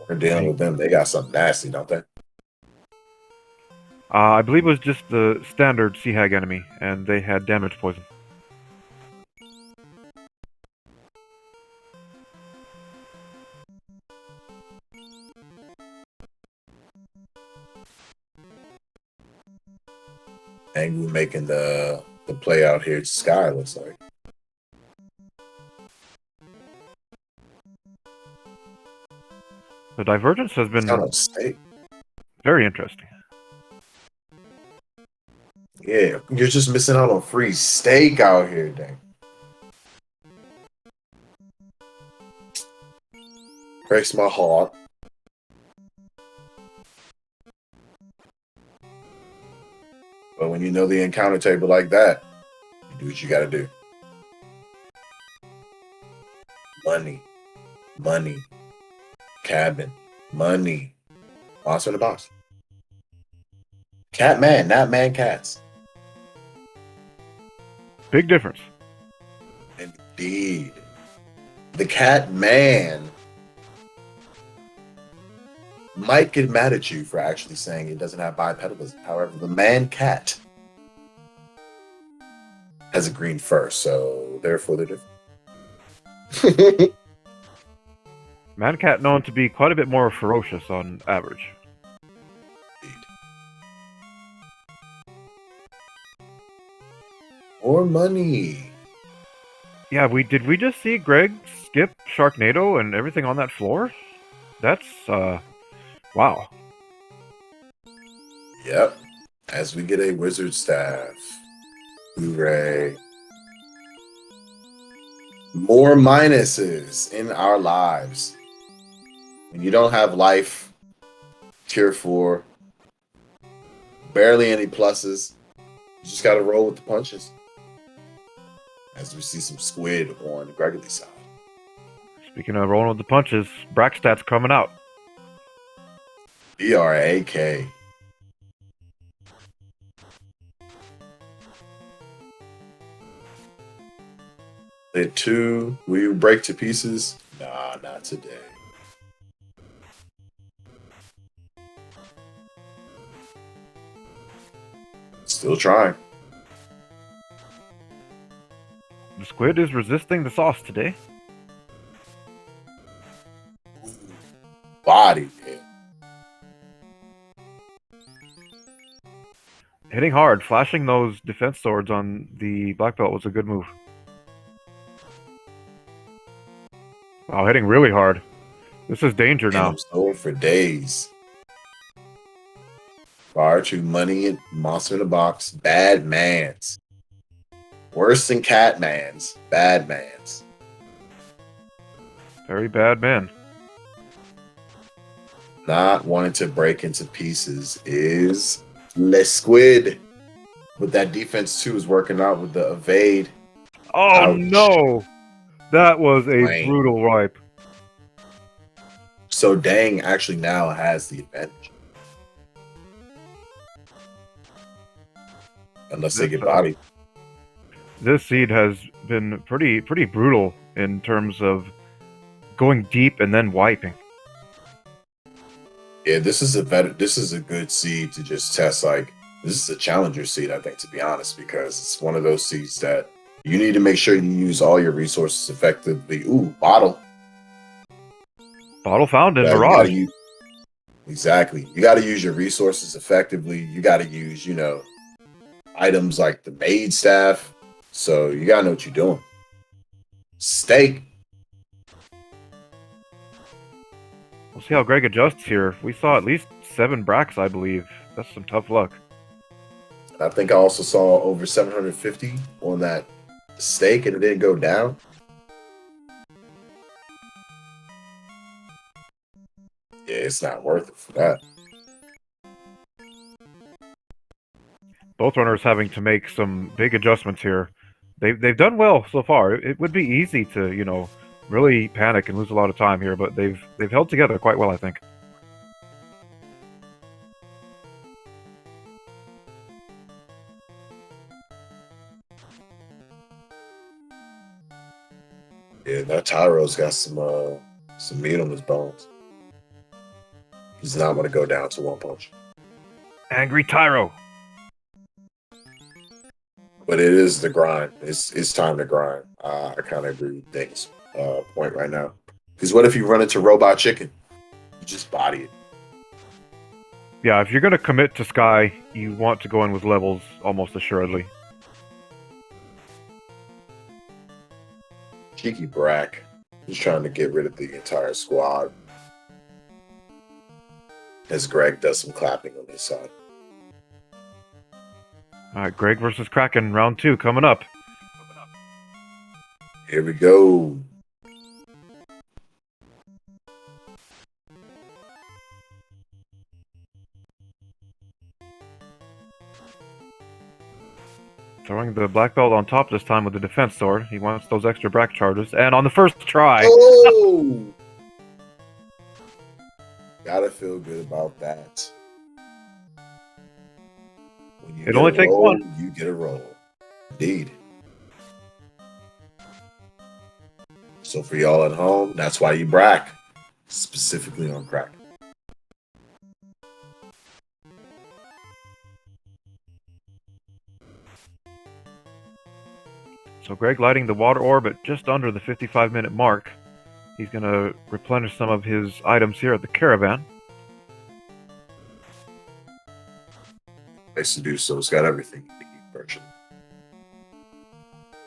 We're dealing with them. They got something nasty, don't they? I believe it was just the standard Sea Hag enemy, and they had damage poison. Dengwoo making the play out here to Sky, looks like. The divergence has been very interesting. Yeah, you're just missing out on free steak out here, dang. Breaks my heart. But when you know the encounter table like that, you do what you gotta do. Money. Money. Cabin. Money. Monster in the box. Cat man, not man cats. Big difference. Indeed. The cat man might get mad at you for actually saying it doesn't have bipedalism. However, the man cat has a green fur, so therefore they're different. Man cat known to be quite a bit more ferocious on average. More money. Yeah, did we just see Greg skip Sharknado and everything on that floor? That's wow. Yep. As we get a wizard staff. Hooray. More minuses in our lives. When you don't have life, tier 4, barely any pluses, you just gotta roll with the punches. As we see some squid on the Greggly side. Speaking of rolling with the punches, Brackstat's coming out. BRAK. Hit 2. We break to pieces. Nah, not today. Still trying. The squid is resisting the sauce today. Body, man. Hitting hard, flashing those defense swords on the black belt was a good move. Wow, hitting really hard. This is danger And now. I'm storing for days. Far too money and monster in the box. Bad mans. Worse than Catman's. Bad mans. Very bad man. Not wanting to break into pieces is Le Squid. With that defense too is working out with the evade. Oh Ouch. no! That was a Lame. brutal wipe. So Dang actually now has the advantage. Unless they get bodied. This seed has been pretty brutal in terms of going deep and then wiping. Yeah, this is a good seed to just test. Like, this is a challenger seed, I think, to be honest, because it's one of those seeds that you need to make sure you use all your resources effectively. Ooh, bottle. Bottle found in Yeah, Mirage. Exactly. You got to use your resources effectively. You got to use, items like the maid staff. So you got to know what you're doing. Steak. We'll see how Greg adjusts here. We saw at least 7 bracks, I believe. That's some tough luck. I think I also saw over 750 on that steak, and it didn't go down. Yeah, it's not worth it for that. Both runners having to make some big adjustments here. They've done well so far. It would be easy to, really panic and lose a lot of time here, but they've held together quite well, I think. Yeah, that Tyro's got some meat on his bones. He's not going to go down to one punch. Angry Tyro. But it is the grind. It's time to grind. I kind of agree with Dank's point right now. Because what if you run into Robot Chicken? You just body it. Yeah, if you're going to commit to Sky, you want to go in with levels almost assuredly. Cheeky Brack. He's trying to get rid of the entire squad. As Greg does some clapping on his side. Alright, Greg versus Kraken, round 2 coming up. Here we go. Throwing the black belt on top this time with the defense sword. He wants those extra brack charges. And on the first try... Oh! Gotta feel good about that. When you It only takes one. You get a roll. Indeed. So for y'all at home, that's why you brack. Specifically on crack. So Greg lighting the water orb at just under the 55-minute mark. He's going to replenish some of his items here at the caravan. Nice to do so. It's got everything you need virtually.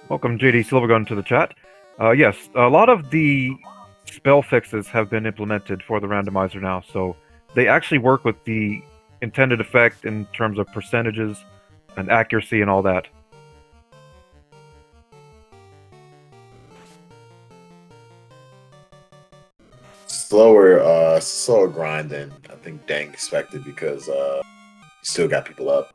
Welcome, JD Silvergun, to the chat. Yes, a lot of the spell fixes have been implemented for the randomizer now, so they actually work with the intended effect in terms of percentages and accuracy and all that. Slower grind than I think Dang expected because he still got people up.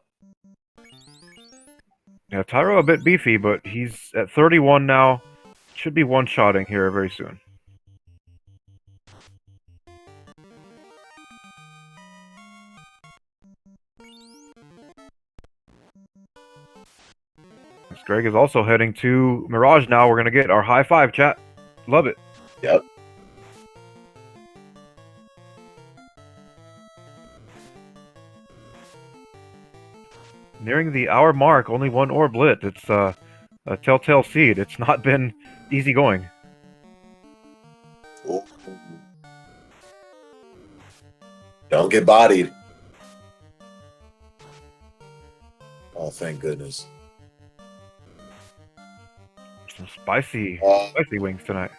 Yeah, Tyro a bit beefy, but he's at 31 now. Should be one-shotting here very soon. As Greg is also heading to Mirage now. We're going to get our high five, chat. Love it. Yep. Nearing the hour mark, only one orb lit. It's a telltale seed. It's not been easy going. Ooh. Don't get bodied. Oh, thank goodness. Some spicy wings tonight.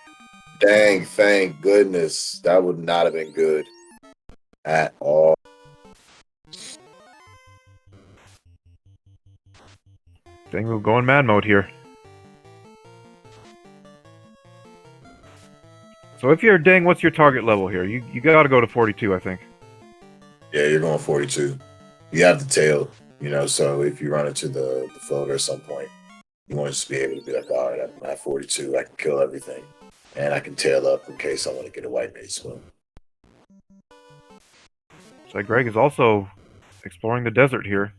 Dang, thank goodness. That would not have been good at all. Dengwoo going man mode here. So if you're Deng, what's your target level here? You got to go to 42, I think. Yeah, you're going 42. You have the tail, so if you run into the floater at some point, you want to just be able to be like, all right, I'm at 42, I can kill everything. And I can tail up in case I want to get a white mage swim. So Greg is also exploring the desert here,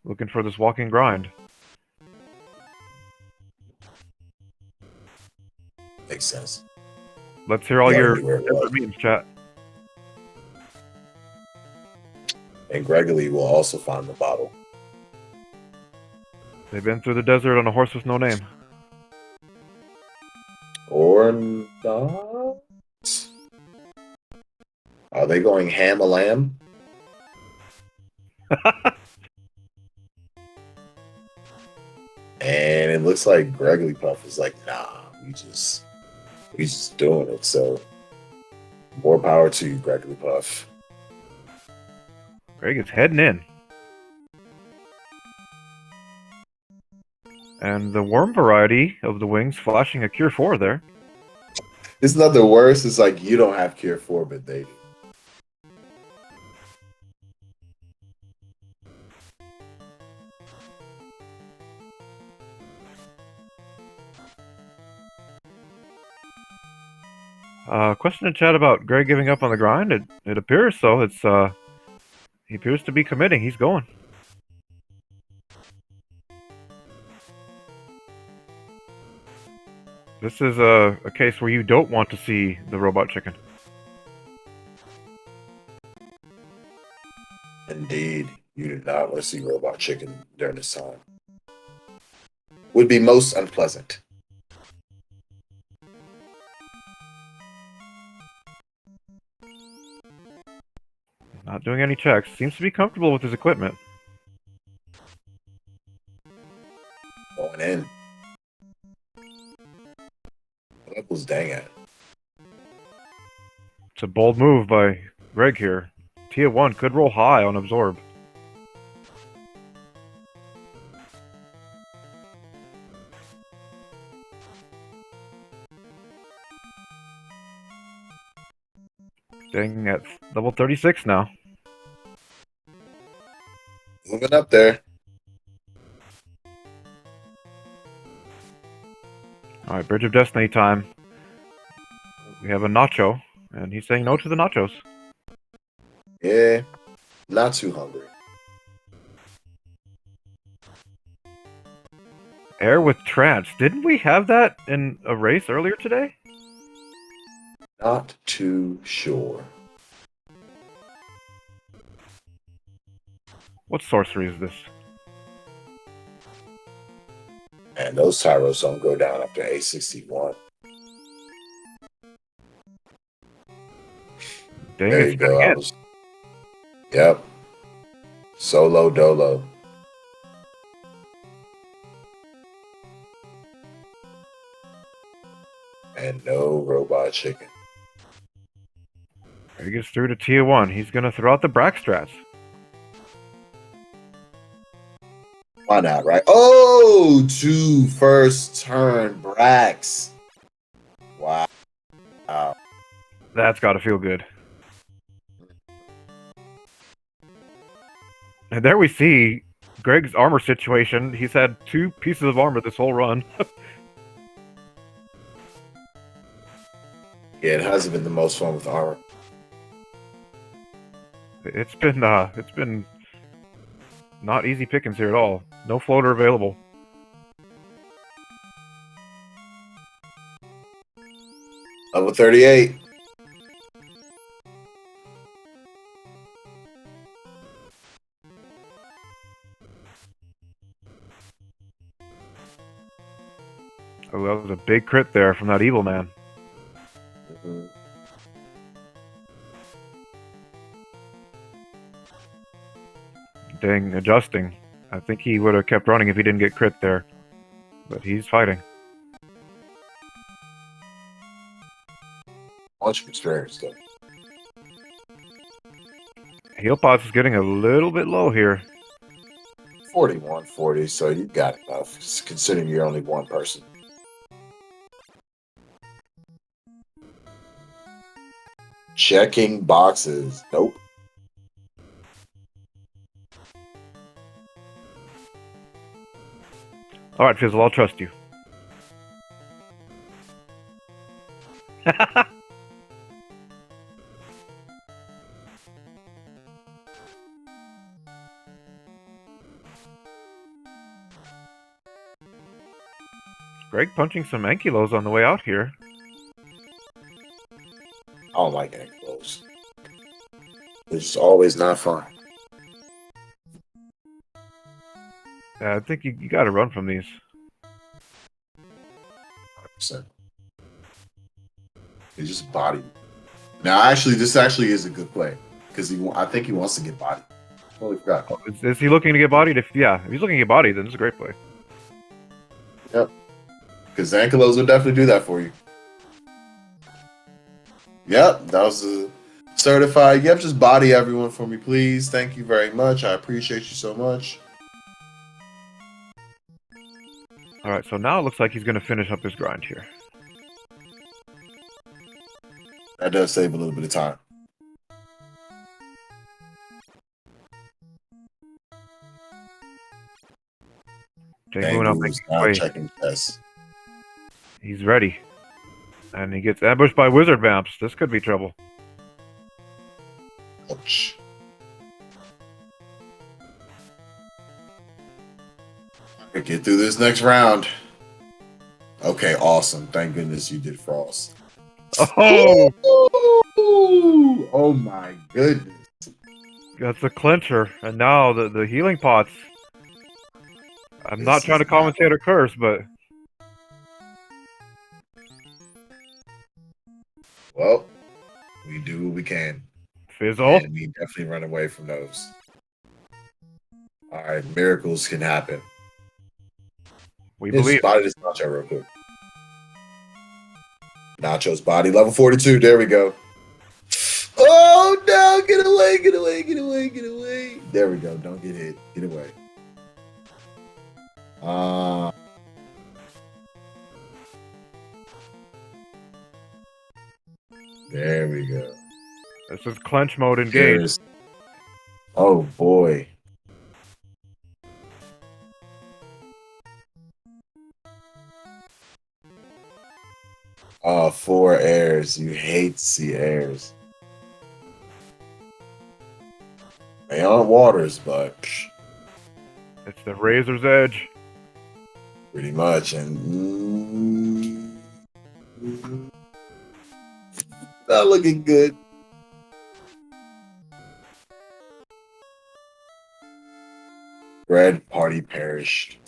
looking for this walking grind. Makes sense. Let's hear all your desert memes, chat. And Greggly will also find the bottle. They've been through the desert on a horse with no name. Or not? Are they going ham a lamb? And it looks like GregglyPuff is like, nah, we just doing it. So more power to you, GregglyPuff. Greg is heading in. And the worm variety of the wings flashing a Cure 4 there. It's not the worst. It's like you don't have Cure 4, but they do. Question in chat about Greg giving up on the grind. It appears so. He appears to be committing. He's going. This is a case where you don't want to see the robot chicken. Indeed, you do not want to see robot chicken during this time. Would be most unpleasant. Not doing any checks. Seems to be comfortable with his equipment. Going in. What was Dang at? It's a bold move by Greg here. Tier 1 could roll high on Absorb. Dang, at level 36 now. Moving up there. Alright, Bridge of Destiny time. We have a nacho, and he's saying no to the nachos. Yeah, not too hungry. Air with trance. Didn't we have that in a race earlier today? Not too sure. What sorcery is this? And those tyros don't go down after A61. Dang, There you go. Yep. Solo dolo. And no robot chicken. He gets through to tier 1. He's going to throw out the Brack strats. Why not, right? Oh, 2 first turn Bracks. Wow. That's got to feel good. And there we see Greg's armor situation. He's had 2 pieces of armor this whole run. Yeah, it hasn't been the most fun with armor. It's been not easy pickings here at all. No floater available. Level 38. Oh, that was a big crit there from that evil man. Mm-hmm. Dang, adjusting. I think he would have kept running if he didn't get crit there. But he's fighting. Bunch of experience, though. Heal pots is getting a little bit low here. 4140, so you got enough, considering you're only one person. Checking boxes. Nope. Alright, Fizzle, I'll trust you. Greg punching some ankylos on the way out here. I don't like ankylos. It's just always not fun. Yeah, I think you gotta run from these. 100%. It's just body. Now, actually, this actually is a good play because I think he wants to get body. Holy crap! Oh, is he looking to get bodied? If he's looking to get bodied, then it's a great play. Yep. Because Ankylos will definitely do that for you. Yep, that was a certified. Yep, just body everyone for me, please. Thank you very much. I appreciate you so much. Alright, so now it looks like he's gonna finish up his grind here. That does save a little bit of time. Dengwoo now checking tests. He's ready. And he gets ambushed by wizard vamps. This could be trouble. Ouch. Get through this next round. Okay, awesome. Thank goodness you did Frost. Oh! Oh my goodness. That's a clincher. And now the healing pots. I'm not trying to commentate or curse, but... Well, we do what we can. Fizzle? And we definitely run away from those. Alright, miracles can happen. We believe. Body this Nacho real quick. Nacho's body, level 42. There we go. Oh no! Get away! Get away! Get away! Get away! There we go. Don't get hit. Get away. There we go. This is clench mode engaged. Oh boy. Oh, 4 airs. You hate to see airs. They aren't waters, but It's the razor's edge. pretty much. And not looking good. Red party perished.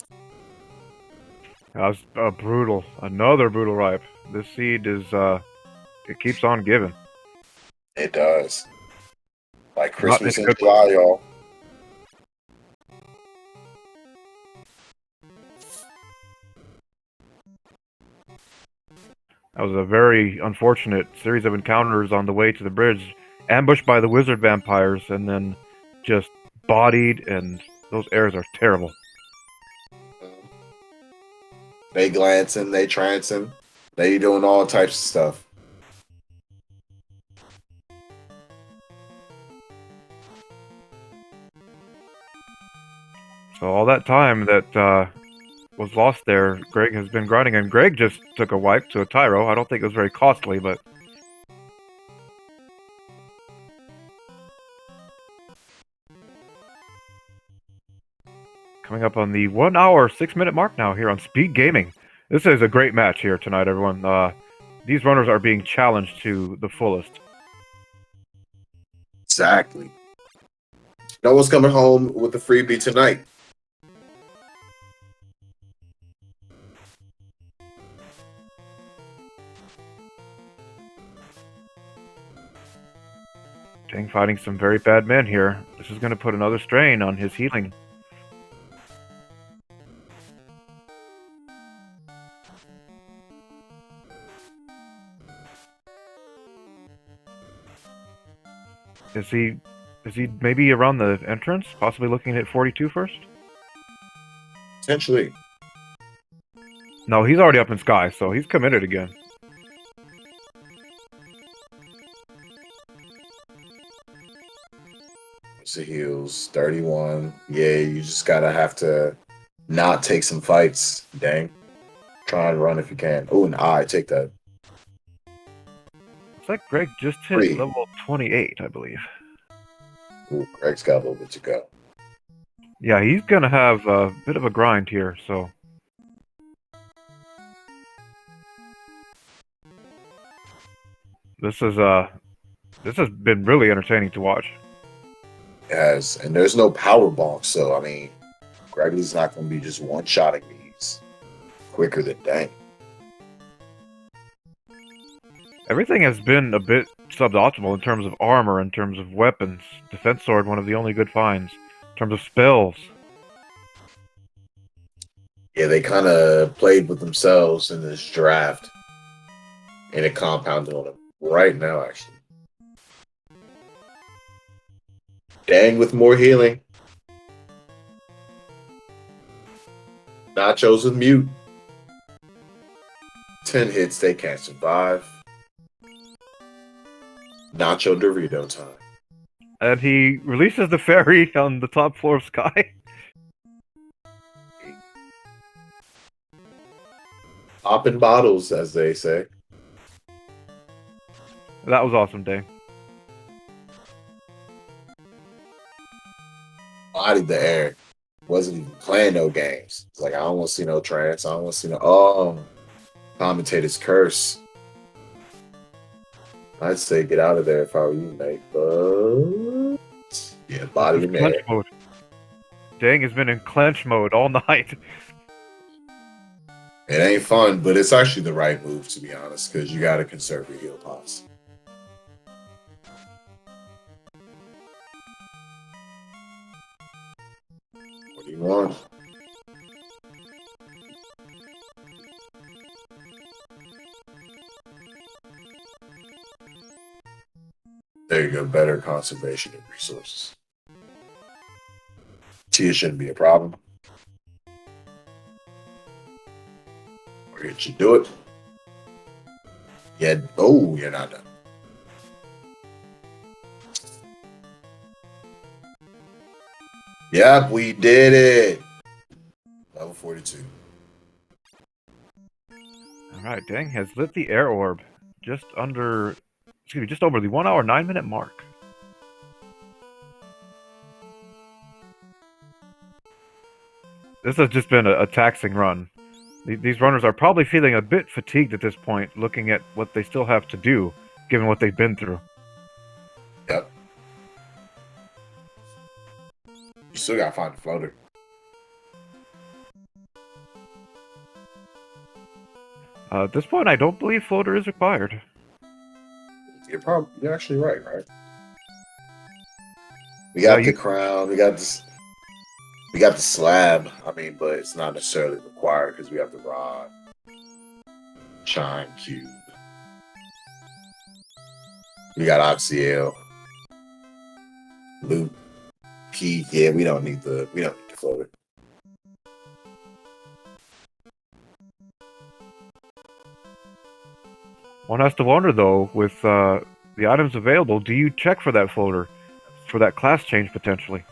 That was brutal. Another brutal ripe. This seed is, it keeps on giving. It does. Like Christmas in good July, y'all. That was a very unfortunate series of encounters on the way to the bridge. Ambushed by the wizard vampires and then just bodied, and those airs are terrible. They glancing, they trancing, they doing all types of stuff. So all that time that was lost there, Greg has been grinding, and Greg just took a wipe to a Tyro. I don't think it was very costly, but... Coming up on the 1 hour, 6 minute mark now here on SpeedGaming. This is a great match here tonight, everyone. these runners are being challenged to the fullest. Exactly. No one's coming home with a freebie tonight. Deng fighting some very bad men here. This is going to put another strain on his healing. Is he maybe around the entrance? Possibly looking at 42 first? Potentially. No, he's already up in sky, so he's committed again. It's the heals. 31. Yeah, you just gotta have to not take some fights. Dang. Try and run if you can. Oh, and I take that. Looks like Greg just hit 3. level 28, I believe. Ooh, Greg's got a little bit to go. Yeah, he's gonna have a bit of a grind here, so... This has been really entertaining to watch. Yes, and there's no power bonk, so I mean, Greggly's not going to be just one-shotting these quicker than Dang. Everything has been a bit suboptimal in terms of armor, in terms of weapons. Defense Sword, one of the only good finds. In terms of spells. Yeah, they kind of played with themselves in this draft, and it compounded on them right now, actually. Dang with more healing. Nachos with mute. 10 hits, they can't survive. Nacho Dorito time. And he releases the fairy on the top floor of Sky. Popping bottles, as they say. That was awesome, Dang. Bodied the air. Wasn't even playing no games. It's like, I don't want to see no trance. I don't want to see no... Oh, commentator's curse. I'd say get out of there if I were you, mate. But... yeah, body in there. Mode. Dang has been in clench mode all night. It ain't fun, but it's actually the right move, to be honest, because you got to conserve your heal pots. What do you want? There you go. Better conservation of resources. Tia shouldn't be a problem. Or you should do it. Yeah. Oh, you're not done. Yep, we did it. Level 42. Alright, Dang has lit the air orb just over the 1 hour 9 minute mark. This has just been a taxing run. These runners are probably feeling a bit fatigued at this point, looking at what they still have to do, given what they've been through. Yep. You still gotta find the floater. At this point, I don't believe floater is required. You're actually right? We got the crown, we got the slab. I mean, but it's not necessarily required because we have the rod, chime cube. We got Oxyel, loop, key. Yeah, we don't need the floater. One has to wonder, though, with the items available, do you check for that floater? For that class change, potentially?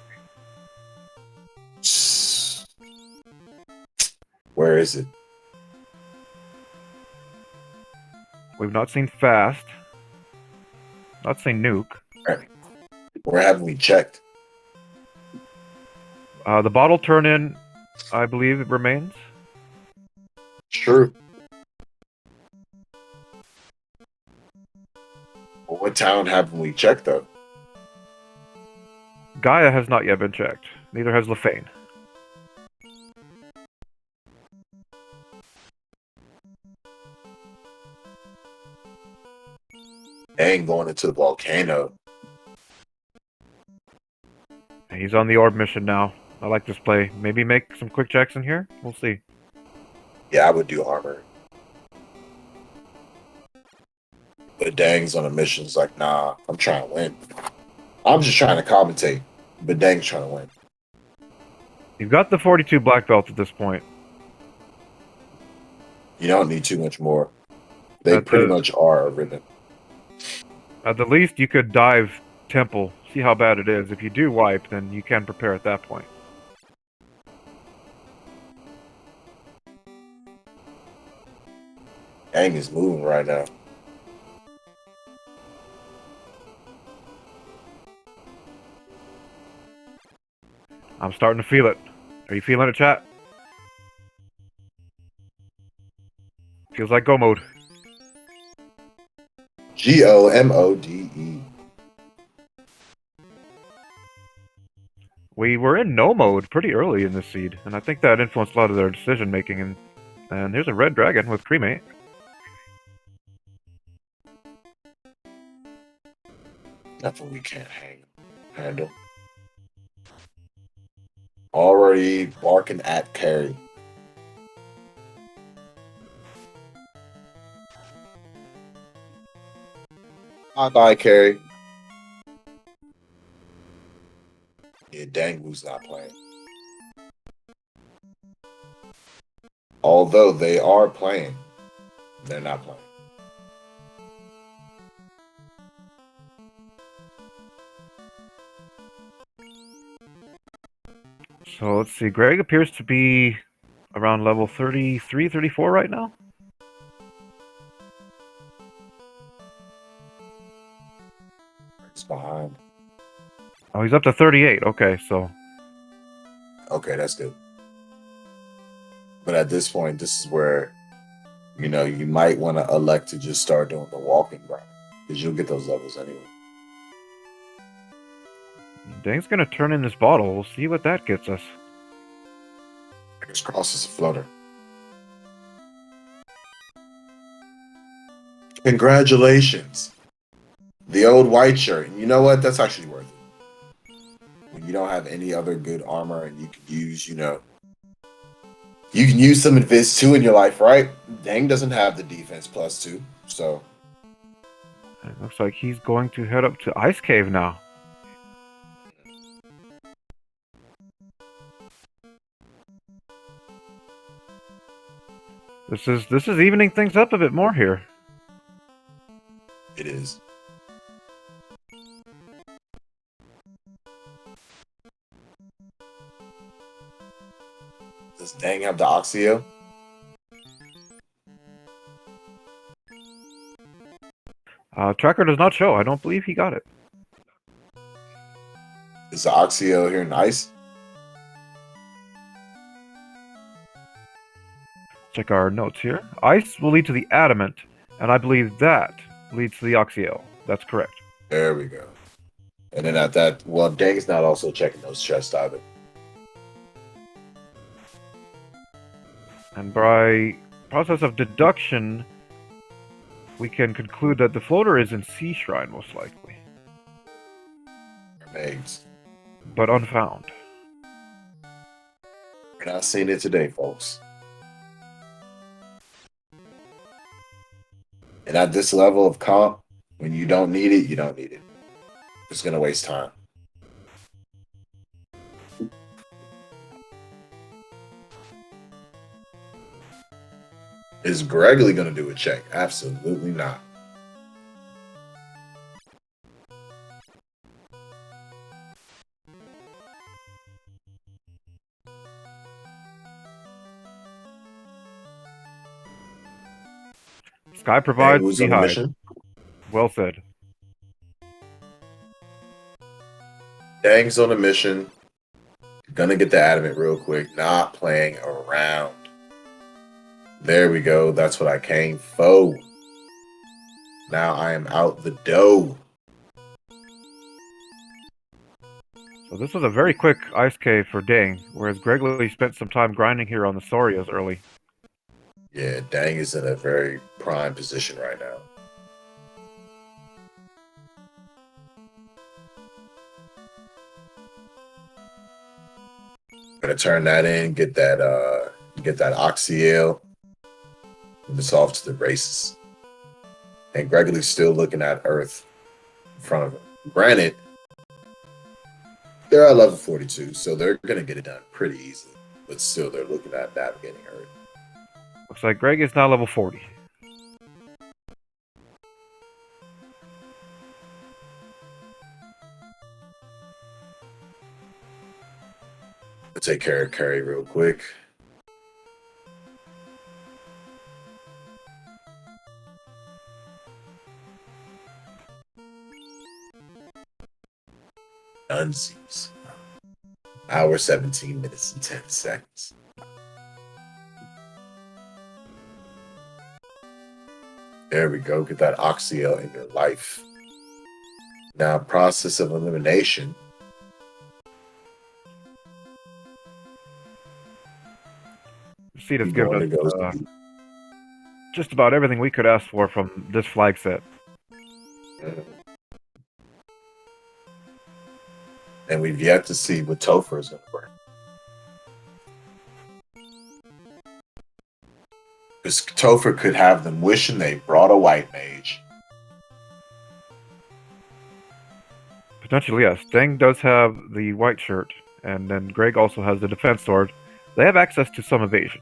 Where is it? We've not seen fast. Not seen nuke. Where haven't we checked? The bottle turn-in, I believe it remains. True. What town haven't we checked though? Gaia has not yet been checked. Neither has Lefane. Dang, going into the volcano. He's on the orb mission now. I like this play. Maybe make some quick checks in here? We'll see. Yeah, I would do armor. But Dang's on a mission. It's like, nah, I'm trying to win. I'm just trying to commentate. But Dang's trying to win. You've got the 42 black belt at this point. You don't need too much more. They pretty much are written. At the least, you could dive temple, see how bad it is. If you do wipe, then you can prepare at that point. Dang is moving right now. I'm starting to feel it. Are you feeling it, chat? Feels like go mode. GOMODE. We were in no mode pretty early in this seed, and I think that influenced a lot of their decision making. And here's a red dragon with cremate. Nothing we can't handle. Already barking at carry. Bye, carry. Yeah, Dengwoo's not playing. Although they are playing, they're not playing. So let's see. Greg appears to be around level 33, 34 right now. He's behind. Oh, he's up to 38. Okay, so. Okay, that's good. But at this point, this is where, you know, you might want to elect to just start doing the walking grind. Because you'll get those levels anyway. Dang's gonna turn in this bottle. We'll see what that gets us. Fingers crossed it's a floater. Congratulations. The old white shirt. And you know what? That's actually worth it. When you don't have any other good armor and you can use, you know, you can use some Advis 2 in your life, right? Dang doesn't have the defense +2, so. It looks like he's going to head up to Ice Cave now. This is evening things up a bit more here. It is. Does Dang have the Oxio? Tracker does not show. I don't believe he got it. Is the Oxio here nice? Check our notes here. Ice will lead to the adamant, and I believe that leads to the Oxio. That's correct. There we go. And then at that, well, Dang's not also checking those chests either. And by process of deduction, we can conclude that the floater is in Sea Shrine, most likely. Mermaids. But unfound. We're not seeing it today, folks. And at this level of comp, when you don't need it, you don't need it. It's going to waste time. Is Greggly going to do a check? Absolutely not. Sky provides who's the on the hide. mission? Well said. Dang's on a mission. Gonna get the adamant real quick. Not playing around. There we go. That's what I came for. Now I am out the dough. So this was a very quick ice cave for Deng, whereas Greggly spent some time grinding here on the Sorias early. Yeah, Dang is in a very prime position right now. Gonna turn that in, get that Oxyale, and it's off to the races. And Gregory's still looking at Earth in front of him. Granted, they're at level 42, so they're gonna get it done pretty easily. But still, they're looking at navigating Earth. Looks like Greg is now level 40. I'll take care of Curry real quick. Nunsies. Hour 17 minutes and 10 seconds. There we go. Get that Oxyale in your life. Now, process of elimination. Seed given us just about everything we could ask for from this flag set. And we've yet to see what Topher is going to bring. Because Topher could have them wishing they brought a white mage. Potentially, yes. Deng does have the white shirt, and then Greg also has the defense sword. They have access to some evasion.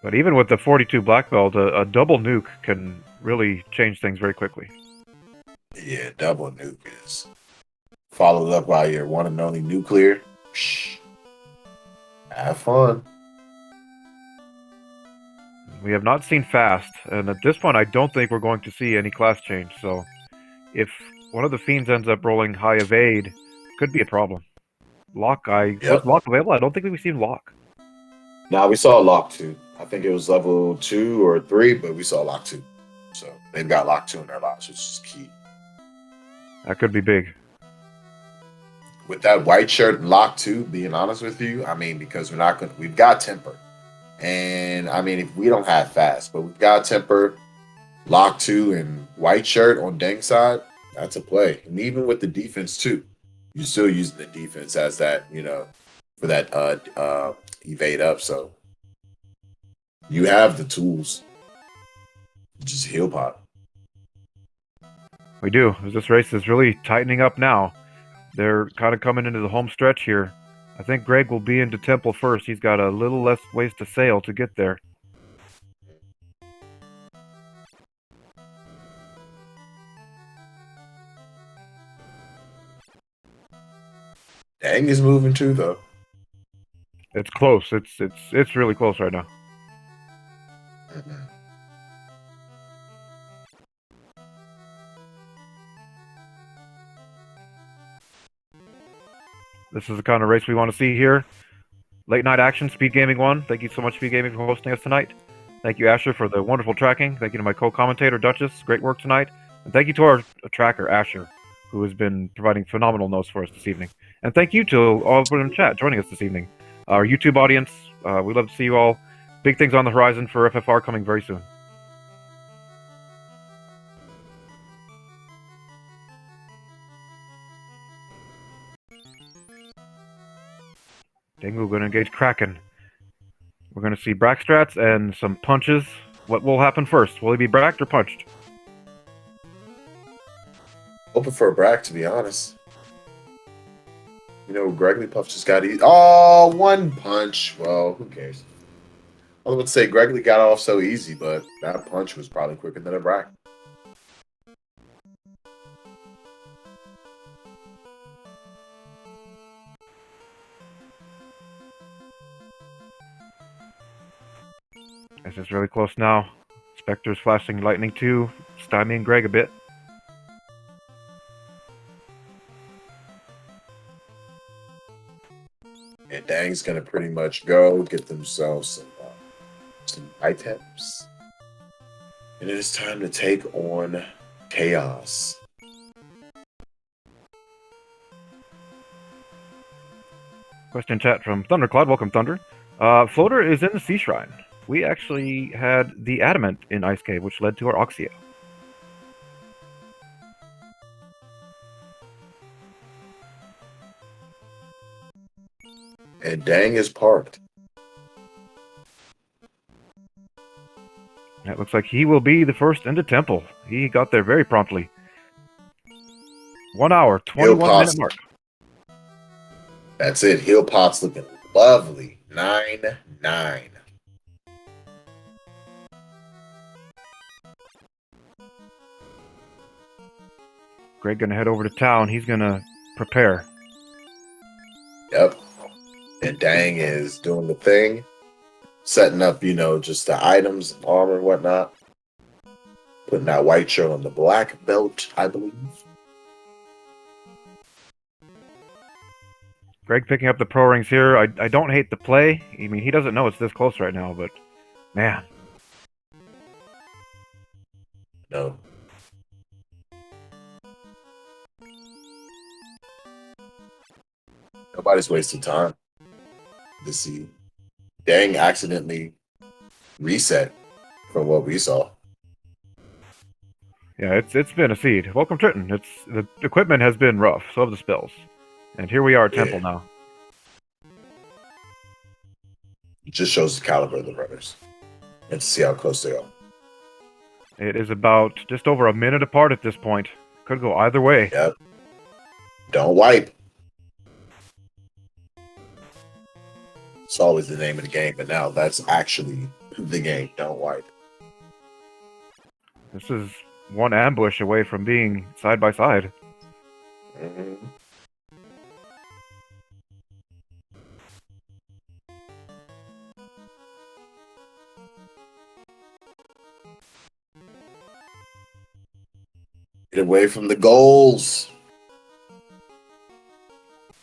But even with the 42 black belt, a double nuke can really change things very quickly. Yeah, double nuke is followed up by your one and only nuclear. Psh, have fun. We have not seen fast, and at this point I don't think we're going to see any class change, so if one of the fiends ends up rolling high evade, could be a problem. Lock, was Lock available? I don't think we've seen Lock. Now we saw Lock 2. I think it was level 2 or 3, but we saw Lock 2. So they've got Lock 2 in their lots, which is key. That could be big. With that white shirt and Lock 2, being honest with you, I mean, because we've got Temper. And I mean, if we don't have fast, but we've got Temper, Lock 2, and white shirt on Deng's side, that's a play. And even with the defense too, you're still using the defense as that, for that evade up. So you have the tools. Just heal pot. We do. This race is really tightening up now. They're kind of coming into the home stretch here. I think Greg will be into Temple first. He's got a little less ways to sail to get there. Deng is moving too, though. It's close. It's really close right now. This is the kind of race we want to see here. Late night action, SpeedGaming 1. Thank you so much, SpeedGaming, for hosting us tonight. Thank you, Asher, for the wonderful tracking. Thank you to my co-commentator, Duchess. Great work tonight. And thank you to our tracker, Asher, who has been providing phenomenal notes for us this evening. And thank you to all of you in chat joining us this evening. Our YouTube audience, we'd love to see you all. Big things on the horizon for FFR coming very soon. Dengwoo going to engage Kraken. We're going to see Brack strats and some punches. What will happen first? Will he be bracked or punched? Hoping for a Brack, to be honest. GregglyPuff just got one punch. Well, who cares? I was about to say Greggly got off so easy, but that punch was probably quicker than a Brack. This is really close now. Spectre's flashing lightning too, stymieing Greg a bit. And Dang's gonna pretty much go get themselves some items. And it is time to take on Chaos. Question chat from Thundercloud. Welcome, Thunder. Floater is in the Sea Shrine. We actually had the Adamant in Ice Cave, which led to our Oxia. And Dang is parked. It looks like he will be the first into Temple. He got there very promptly. 1 hour, 21-minute mark. That's it. Heal Pot's looking lovely. 9-9. Greg gonna head over to town. He's gonna prepare. Yep. And Dang is doing the thing. Setting up, just the items and armor and whatnot. Putting that white shirt on the black belt, I believe. Greg picking up the pro rings here. I don't hate the play. I mean, he doesn't know it's this close right now, but man. No. Nobody's wasting time. To see Dang accidentally reset from what we saw. Yeah, it's been a seed. Welcome, Triton. The equipment has been rough, so have the spells. And here we are at Temple now. It just shows the caliber of the runners. And to see how close they are. It is about just over a minute apart at this point. Could go either way. Yep. Don't wipe. It's always the name of the game, but now that's actually the game. Don't wipe. This is one ambush away from being side by side. Mm-hmm. Get away from the goals.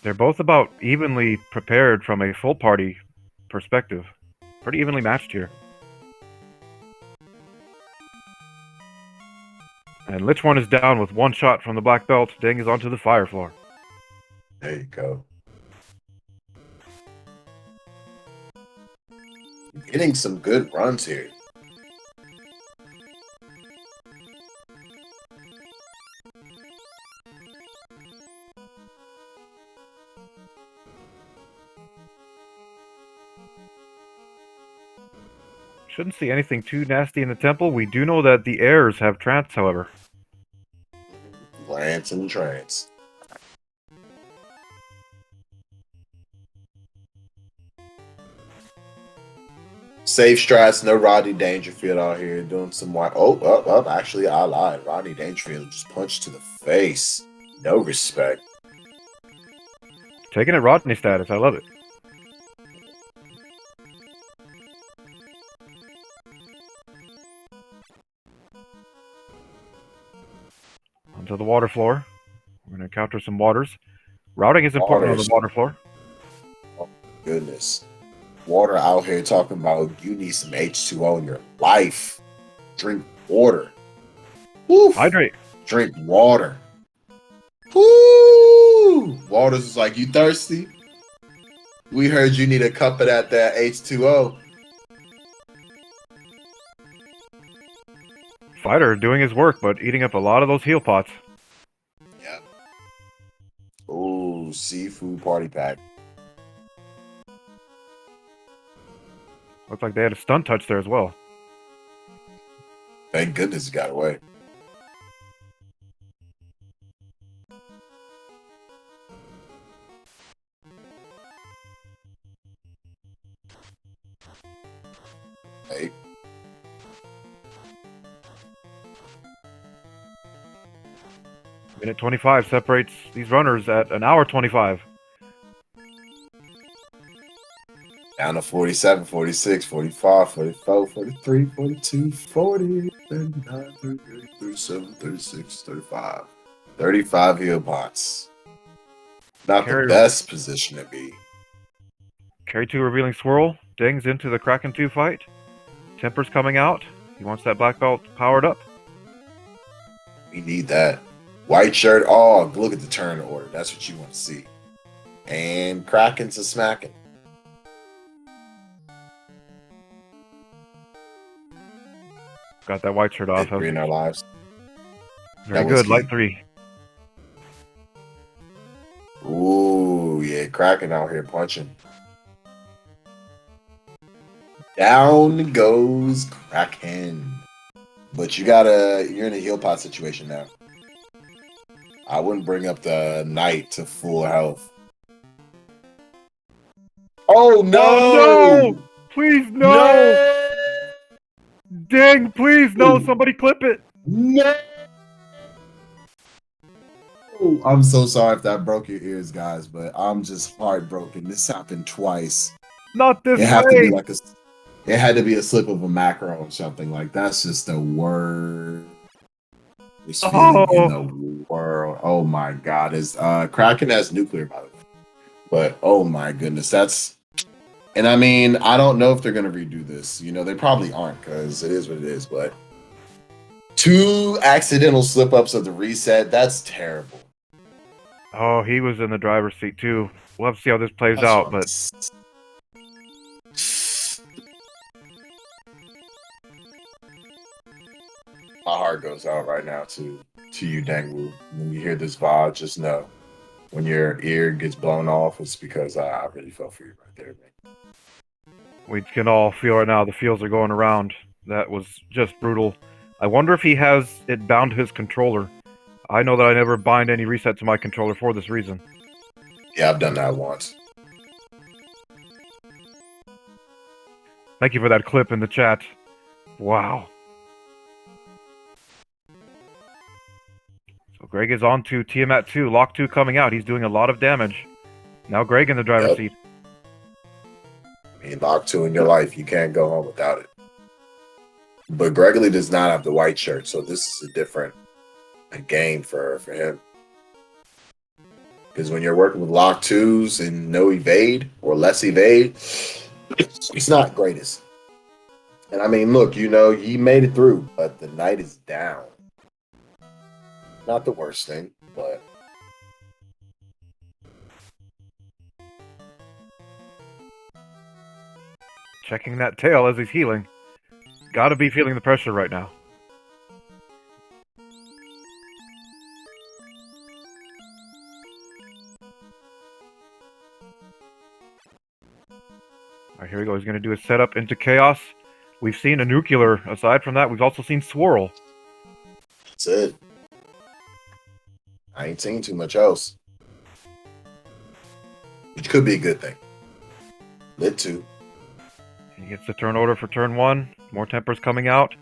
They're both about evenly prepared from a full party perspective. Pretty evenly matched here. And Lich One is down with one shot from the black belt. Dang is onto the fire floor. There you go. Getting some good runs here. Shouldn't see anything too nasty in the temple. We do know that the heirs have trance, however. Lance and Trance. Safe strats, no Rodney Dangerfield out here doing some white. Actually, I lied. Rodney Dangerfield just punched to the face. No respect. Taking it Rodney status. I love it. Onto the water floor. We're going to encounter some waters. Routing is important on the water floor. Oh, goodness. Water out here talking about you need some H2O in your life. Drink water. Woof. Hydrate. Drink water. Woo! Waters is like, you thirsty? We heard you need a cup of that H2O. Fighter doing his work, but eating up a lot of those heal pots. Yep. Ooh, seafood party pack. Looks like they had a stun touch there as well. Thank goodness he got away. Hey. Minute 25 separates these runners at an hour 25. Down to 47, 46, 45, 44, 43, 42, 40, 39, 38, 37, 36, 35. 35 heal pots. Not the best position to be. Carry 2 revealing swirl. Dings into the Kraken 2 fight. Temper's coming out. He wants that black belt powered up. We need that. White shirt. Oh, look at the turn order. That's what you want to see. And Kraken's a smacking. Got that white shirt off. Victory in our lives. Very good. Light 3. Ooh, yeah. Kraken out here punching. Down goes Kraken. But you're in a heal pot situation now. I wouldn't bring up the knight to full health. Oh no! Oh, no! Please no! Dang, please no! Somebody clip it! No! I'm so sorry if that broke your ears, guys, but I'm just heartbroken. This happened twice. Not this It had way! to be like it had to be a slip of a macro or something. Like, that's just the worst feeling in the world. Oh my god. Kraken has nuclear, by the way. But oh my goodness, and I mean, I don't know if they're gonna redo this. They probably aren't, because it is what it is, but 2 accidental slip-ups of the reset, that's terrible. Oh, he was in the driver's seat too. We'll have to see how this plays out, but my heart goes out right now to you, Dengwoo. When you hear this VOD, just know when your ear gets blown off, it's because I really felt for you right there, man. We can all feel right now. The feels are going around. That was just brutal. I wonder if he has it bound to his controller. I know that I never bind any reset to my controller for this reason. Yeah, I've done that once. Thank you for that clip in the chat. Wow. So Greg is on to Tiamat 2. Lock 2 coming out. He's doing a lot of damage. Now Greg in the driver's seat. I mean, Lock 2 in your life. You can't go home without it. But Gregory does not have the white shirt, so this is a different game for him. Because when you're working with Lock 2s and no evade or less evade, it's not greatest. And I mean, look, he made it through, but the knight is down. Not the worst thing, but checking that tail as he's healing. Gotta be feeling the pressure right now. Alright, here we go. He's going to do a setup into Chaos. We've seen a nuclear. Aside from that, we've also seen Swirl. That's it. I ain't seen too much else. Which could be a good thing. Lit 2. He gets the turn order for turn 1. More tempers coming out.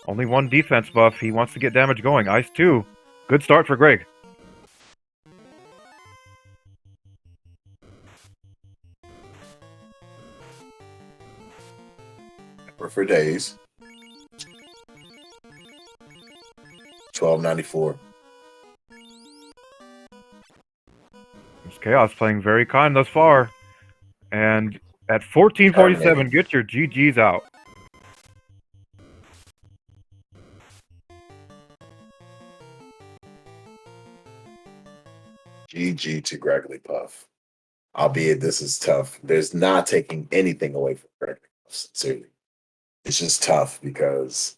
Only 1 defense buff. He wants to get damage going. Ice 2. Good start for Greg. For days. 1294. This Chaos playing very kind thus far. And at 1447, get your GGs out. GG to GregglyPuff. Albeit this is tough. There's not taking anything away from GregglyPuff, sincerely. It's just tough because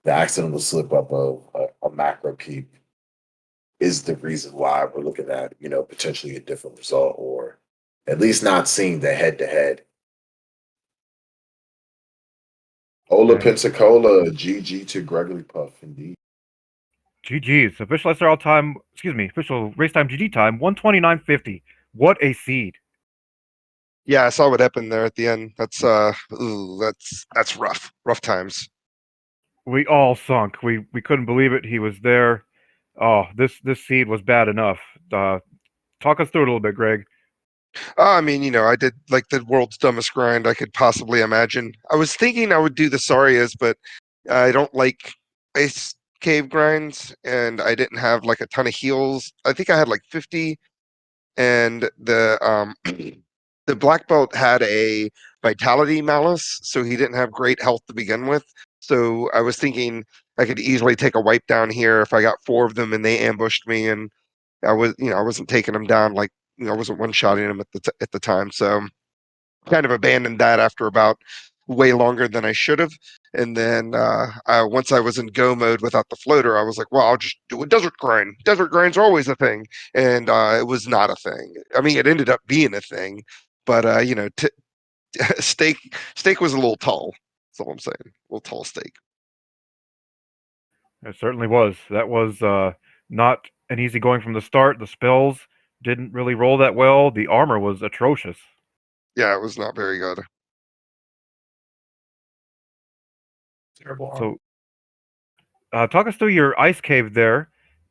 the accidental slip up of a macro keep is the reason why we're looking at, potentially a different result, or at least not seeing the head-to-head. Ola Pensacola, GG to GregglyPuff, indeed. GG's. Official SRL time, official race time GG time, 129.50. What a seed. Yeah, I saw what happened there at the end. That's rough. Rough times. We all sunk. We couldn't believe it. He was there. Oh, this seed was bad enough. Talk us through it a little bit, Greg. I mean, I did like the world's dumbest grind I could possibly imagine. I was thinking I would do the Sarias, but I don't like ice cave grinds, and I didn't have like a ton of heals. I think I had like 50, and the the black belt had a vitality malice, so he didn't have great health to begin with. So I was thinking I could easily take a wipe down here if I got 4 of them and they ambushed me, and I wasn't taking them down, like, I wasn't one-shotting them at the time. So kind of abandoned that after about way longer than I should have. And then once I was in go mode without the floater, I was like, well, I'll just do a desert grind. Desert grinds are always a thing. And it was not a thing. I mean, it ended up being a thing, but steak was a little tall. That's all I'm saying. A little tall steak. It certainly was. That was not an easy going from the start. The spells didn't really roll that well. The armor was atrocious. Yeah, it was not very good. Terrible armor. So, talk us through your ice cave there.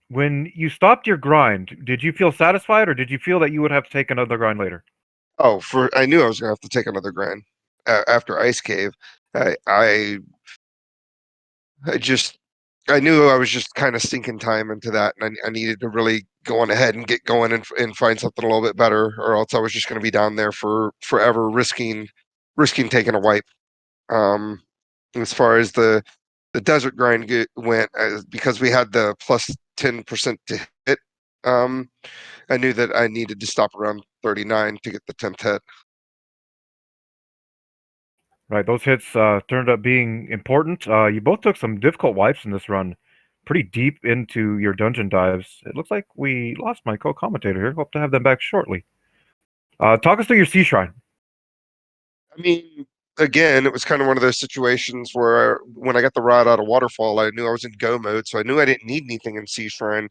When you stopped your grind, did you feel satisfied, or did you feel that you would have to take another grind later? Oh, I knew I was gonna have to take another grind after Ice Cave. I I I just I knew I was just kind of sinking time into that, and I needed to really go on ahead and get going and find something a little bit better, or else I was just going to be down there for forever, risking taking a wipe. Um, as far as the desert grind went, because we had the plus 10% to hit. Um, I knew that I needed to stop around 39 to get the 10th hit. Right, those hits turned up being important. You both took some difficult wipes in this run, pretty deep into your dungeon dives. It looks like we lost my co-commentator here. Hope to have them back shortly. Talk us through your sea shrine. I mean, again, it was kind of one of those situations where when I got the rod out of Waterfall, I knew I was in go mode, so I knew I didn't need anything in Sea Shrine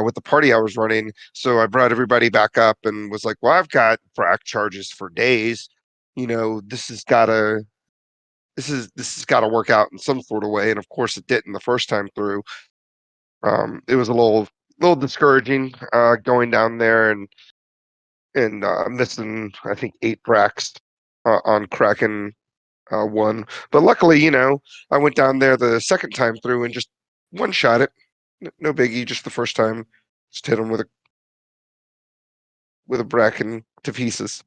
with the party I was running. So I brought everybody back up and was like, "Well, I've got frac charges for days. This has got to work out in some sort of way." And of course, it didn't the first time through. It was a little discouraging going down there and missing, I think, 8 fracs on Kraken one. But luckily, I went down there the second time through and just one shot it. No biggie, just the first time. Just hit him with a bracken to pieces.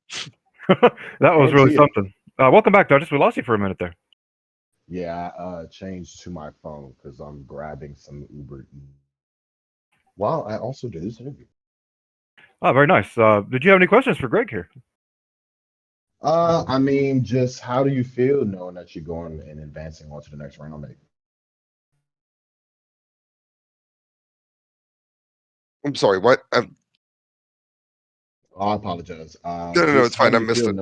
That was Can't really see it. something. Welcome back, Duchess. We lost you for a minute there. Yeah, I changed to my phone because I'm grabbing some Uber Eats while I also do this interview. Oh, very nice. Did you have any questions for Greg here? I mean, just how do you feel knowing that you're going and advancing on to the next round, mate? I'm sorry, what? I apologize. No, Just it's fine. I missed it.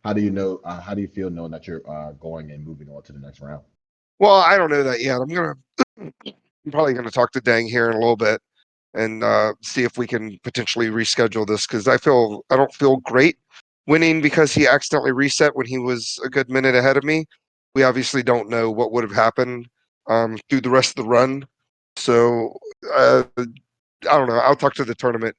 how do you feel knowing that you're going and moving on to the next round? Well, I don't know that yet. I'm probably gonna talk to Dang here in a little bit and see if we can potentially reschedule this because I don't feel great winning because he accidentally reset when he was a good minute ahead of me. We obviously don't know what would have happened through the rest of the run, so I don't know. I'll talk to the tournament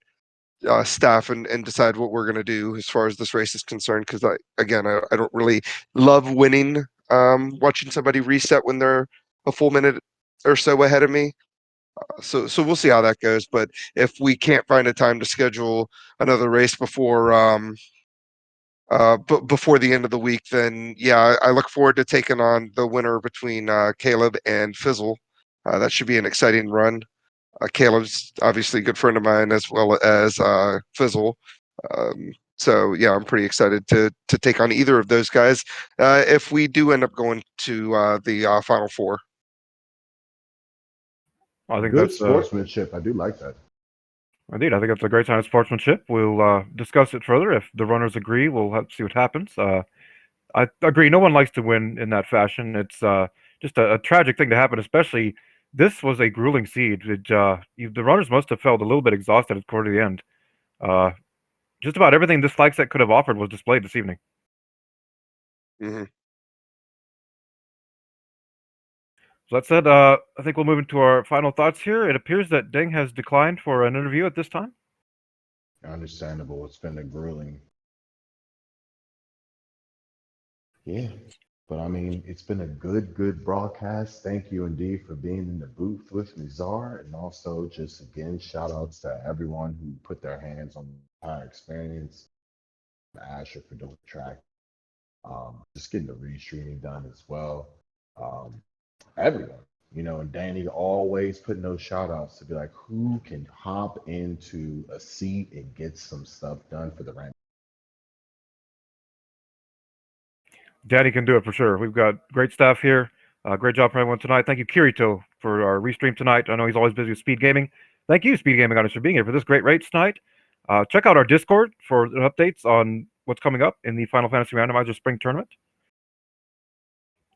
staff and decide what we're going to do as far as this race is concerned. Because I don't really love winning. Watching somebody reset when they're a full minute or so ahead of me. So we'll see how that goes. But if we can't find a time to schedule another race before the end of the week, then yeah, I look forward to taking on the winner between Caleb and Fizzle. That should be an exciting run. Caleb's obviously a good friend of mine as well as Fizzle. So yeah, I'm pretty excited to take on either of those guys if we do end up going to the Final Four. I think Good that's sportsmanship. I do like that. indeed. I think that's a great sign of sportsmanship. We'll discuss it further if the runners agree. We'll have to see what happens. I agree. No one likes to win in that fashion. It's just a tragic thing to happen. Especially this was a grueling siege. The runners must have felt a little bit exhausted toward the end. Uh, just about everything this flag set could have offered was displayed this evening. Mm-hmm. So that said, I think we'll move into our final thoughts here. It appears that Deng has declined for an interview at this time. Understandable. It's been a grueling. Yeah. But I mean, it's been a good broadcast. Thank you indeed for being in the booth with me, Czar. And also just again, shout outs to everyone who put their hands on the entire experience. Asher for doing the track. Just getting the restreaming done as well. everyone, and Danny always putting those shout outs to be like, who can hop into a seat and get some stuff done for the random. Danny can do it for sure. We've got great staff here. Great job for everyone tonight. Thank you, Kirito, for our restream tonight. I know he's always busy with Speed Gaming. Thank you, Speed Gaming, for being here for this great race tonight. Check out our Discord for updates on what's coming up in the Final Fantasy Randomizer Spring Tournament.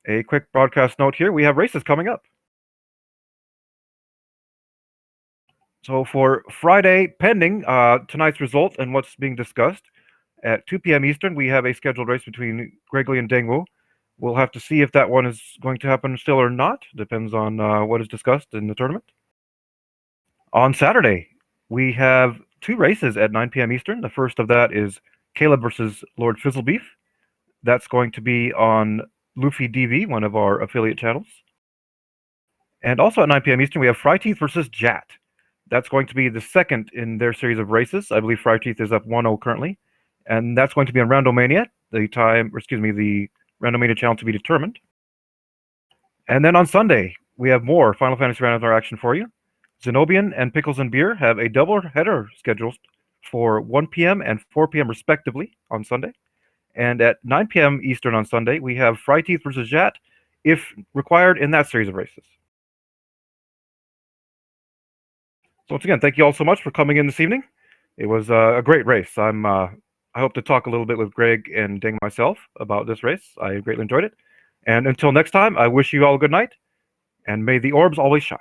A quick broadcast note here. We have races coming up. So for Friday, pending tonight's result and what's being discussed, at 2 p.m. Eastern, we have a scheduled race between Greggly and Dengwoo. We'll have to see if that one is going to happen still or not. Depends on what is discussed in the tournament. On Saturday, we have 2 races at 9 p.m. Eastern. The first of that is Caleb versus Lord Fizzlebeef. That's going to be on Luffy DV, one of our affiliate channels. And also at 9 p.m. Eastern, we have Fryteeth versus Jat. That's going to be the second in their series of races. I believe Fryteeth is up 1-0 currently. And that's going to be on Randomania, the Randomania channel to be determined. And then on Sunday, we have more Final Fantasy Randomizer action for you. Zenobian and Pickles and Beer have a double header scheduled for 1 p.m. and 4 p.m. respectively on Sunday. And at 9 p.m. Eastern on Sunday, we have Fryteeth versus Jat, if required in that series of races. So once again, thank you all so much for coming in this evening. It was a great race. I hope to talk a little bit with Greg and Deng myself about this race. I greatly enjoyed it. And until next time, I wish you all a good night, and may the orbs always shine.